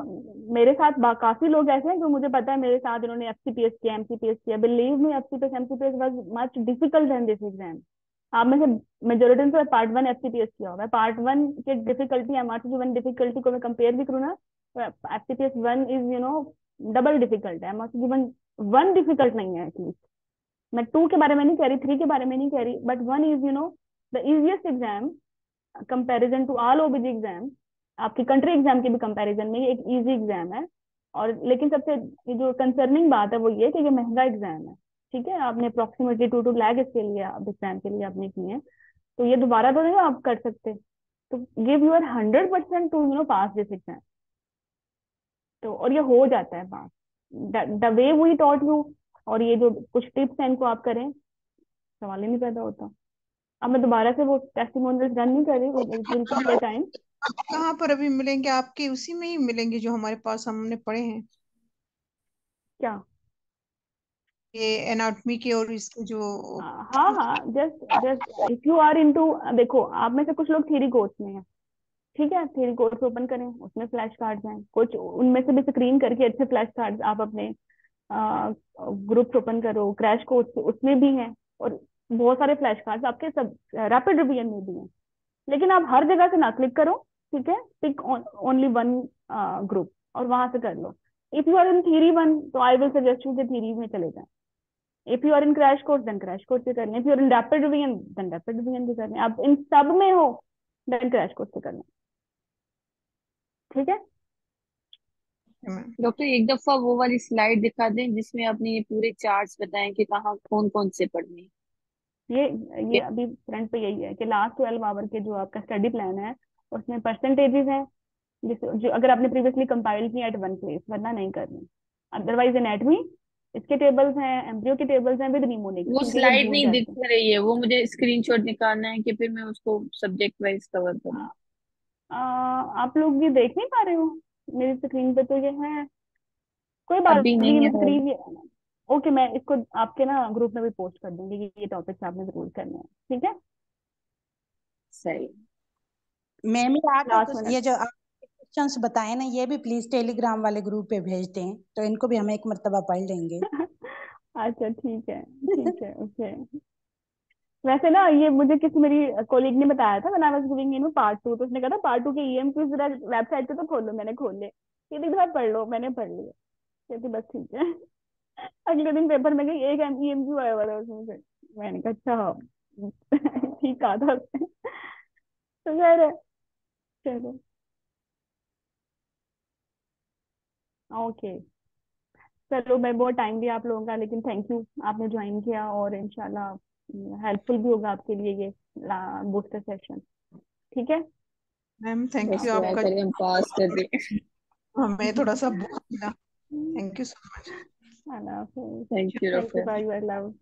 मेरे साथ काफी लोग ऐसे हैं जो मुझे पता है मेरे साथ इन्होंने FCPS किया, MCPS किया, believe me FCPS MCPS was much difficult than this exam. आप में से मेजोरिटी ने पार्ट 1 एफसीपीएस किया होगा। पार्ट 1 के डिफिकल्टी एमआरसीपी 1 डिफिकल्टी को मैं कंपेयर भी करूँ ना, तो एफसीपीएस 1 इज डबल डिफिकल्ट है, एमआरसीपी 1 डिफिकल्ट नहीं है एटलीस्ट। मैं 2 के बारे में नहीं कह रही, 3 के बारे में नहीं कह रही, but 1 is the easiest exam comparison to all OBG exam. आपकी कंट्री एग्जाम के भी कंपैरिजन में ये एक इजी एग्जाम है। और लेकिन सबसे जो कंसर्निंग बात है वो ये कि ये महंगा एग्जाम है। ठीक है, आपने अप्रोक्सीमेटली 2 लाख इसके लिए अब एग्जाम के लिए आपने किए हैं, तो ये दोबारा तो नहीं आप कर सकते। तो give your 100% to pass this exam. तो और ये हो जाता है pass, the way we taught you. और ये जो कुछ टिप्स हैं इनको आप करें, सवाल ही नहीं पैदा होता। अब मैं दोबारा से वो टेस्टिमोनियल्स रन नहीं कर रही, इट विल टेक टाइम। आप कहाँ पर अभी मिलेंगे? आपके उसी में ही मिलेंगे जो हमारे पास हमने पढ़े हैं, क्या? ये एनाटॉमी के और इसके जो। हाँ हाँ, just just if you are into, देखो आप में से कुछ लोग थ्योरी कोर्स में हैं, ठीक है, थ्योरी कोर्स ओपन करें, उसमें फ्लैश कार्ड्स हैं, कुछ उनमें से भी स्क्रीन करके अच्छे फ्लैश कार्ड्स आप अपने ग्रुप्स ओपन करो, क्रैश कोर्स उसमें भी हैं, और बहुत सारे फ्लैश कार्ड्स आपके सब रैपिड रिवीजन में भी हैं। लेकिन आप हर जगह से ना क्लिक करो, ठीक है, पिक ओनली वन ग्रुप और वहां से कर लो। If you are in theory 1 तो आई विल सजेस्ट यू कि थ्योरी में चले जाएं। If you are in crash course then crash course से करने, if you are in rapid revision then rapid revision से करने, आप इन सब में हो देन क्रैश कोर्स से करना। ठीक है, डॉक्टर एक दफा वो वाली स्लाइड दिखा दें जिसमें आपने ये पूरे चार्ट्स बताए कि कहाँ कौन कौन से पढ़ने हैं। ये ये अभी फ्रंट पे यही है कि लास्ट 12 आवर के जो आपका स्टडी प्लान है उसमें परसेंटेजेस हैं, जिस जो अगर आपने प्रीवियसली कंपाइल किया एट वन प्लेस, वरना नहीं करनी। अदरवाइज एनाटमी इसके टेबल्स हैं, एम्ब्रियो के टेबल्स हैं विद निमोनिक, वो क्योंकि ये स्लाइड भूल नहीं दिख जाते हैं। रही है, वो मुझे स्क्रीनशॉट निकालना है कि फिर मैं उसको सब्जेक्ट वाइज कवर करूँ। आप लोग ये देख नहीं पा रहे हो मेरी स्क्रीन पे? तो ये है, कोई बात अभी नहीं, नहीं मैं है। स्क्रीन, ओके, मैं इसको आपके ना ग्रुप में भी पोस्ट कर दूंगी कि ये टॉपिक्स आपने जरूर करने हैं। ठीक है, सही। मैम आप लास्ट मिनट। ये जो आप क्वेश्चंस बताए ना, ये भी प्लीज टेलीग्राम वाले ग्रुप पे भेज दें, तो इनको भी हम एक मर्तबा पढ़ लेंगे। अच्छा ठीक है, ठीक है, ओके। वैसे ना ये मुझे किसी मेरी कोलीग ने बताया था, when I was giving in part 2, तो उसने कहा था पार्ट 2 के ईएमक्यूज जरा वेबसाइट पे तो खोलो। मैंने खोले, ये एक बार पढ़ लो, मैंने पढ़ लिया, कहती बस ठीक है। अगले दिन पेपर में गई, एक ईएमक्यू आया हुआ था उसमें से। मैंने कहा अच्छा हाँ, ठीक कहा था उसने। तो खैर है, चलो ओके। चलो, मैं बहुत टाइम लिया आप लोगों का, लेकिन थैंक यू आपने ज्वाइन किया, और इंशाल्लाह हेल्पफुल भी होगा आपके लिए ये बूस्टर सेशन। ठीक है, मैम थैंक बस यू दुआ आपका, करें हम पास कर दें। हमें थोड़ा सा बहुत मिला। Thank you so much. अल्लाह हाफिज़। Thank you thank you doctor. For your love.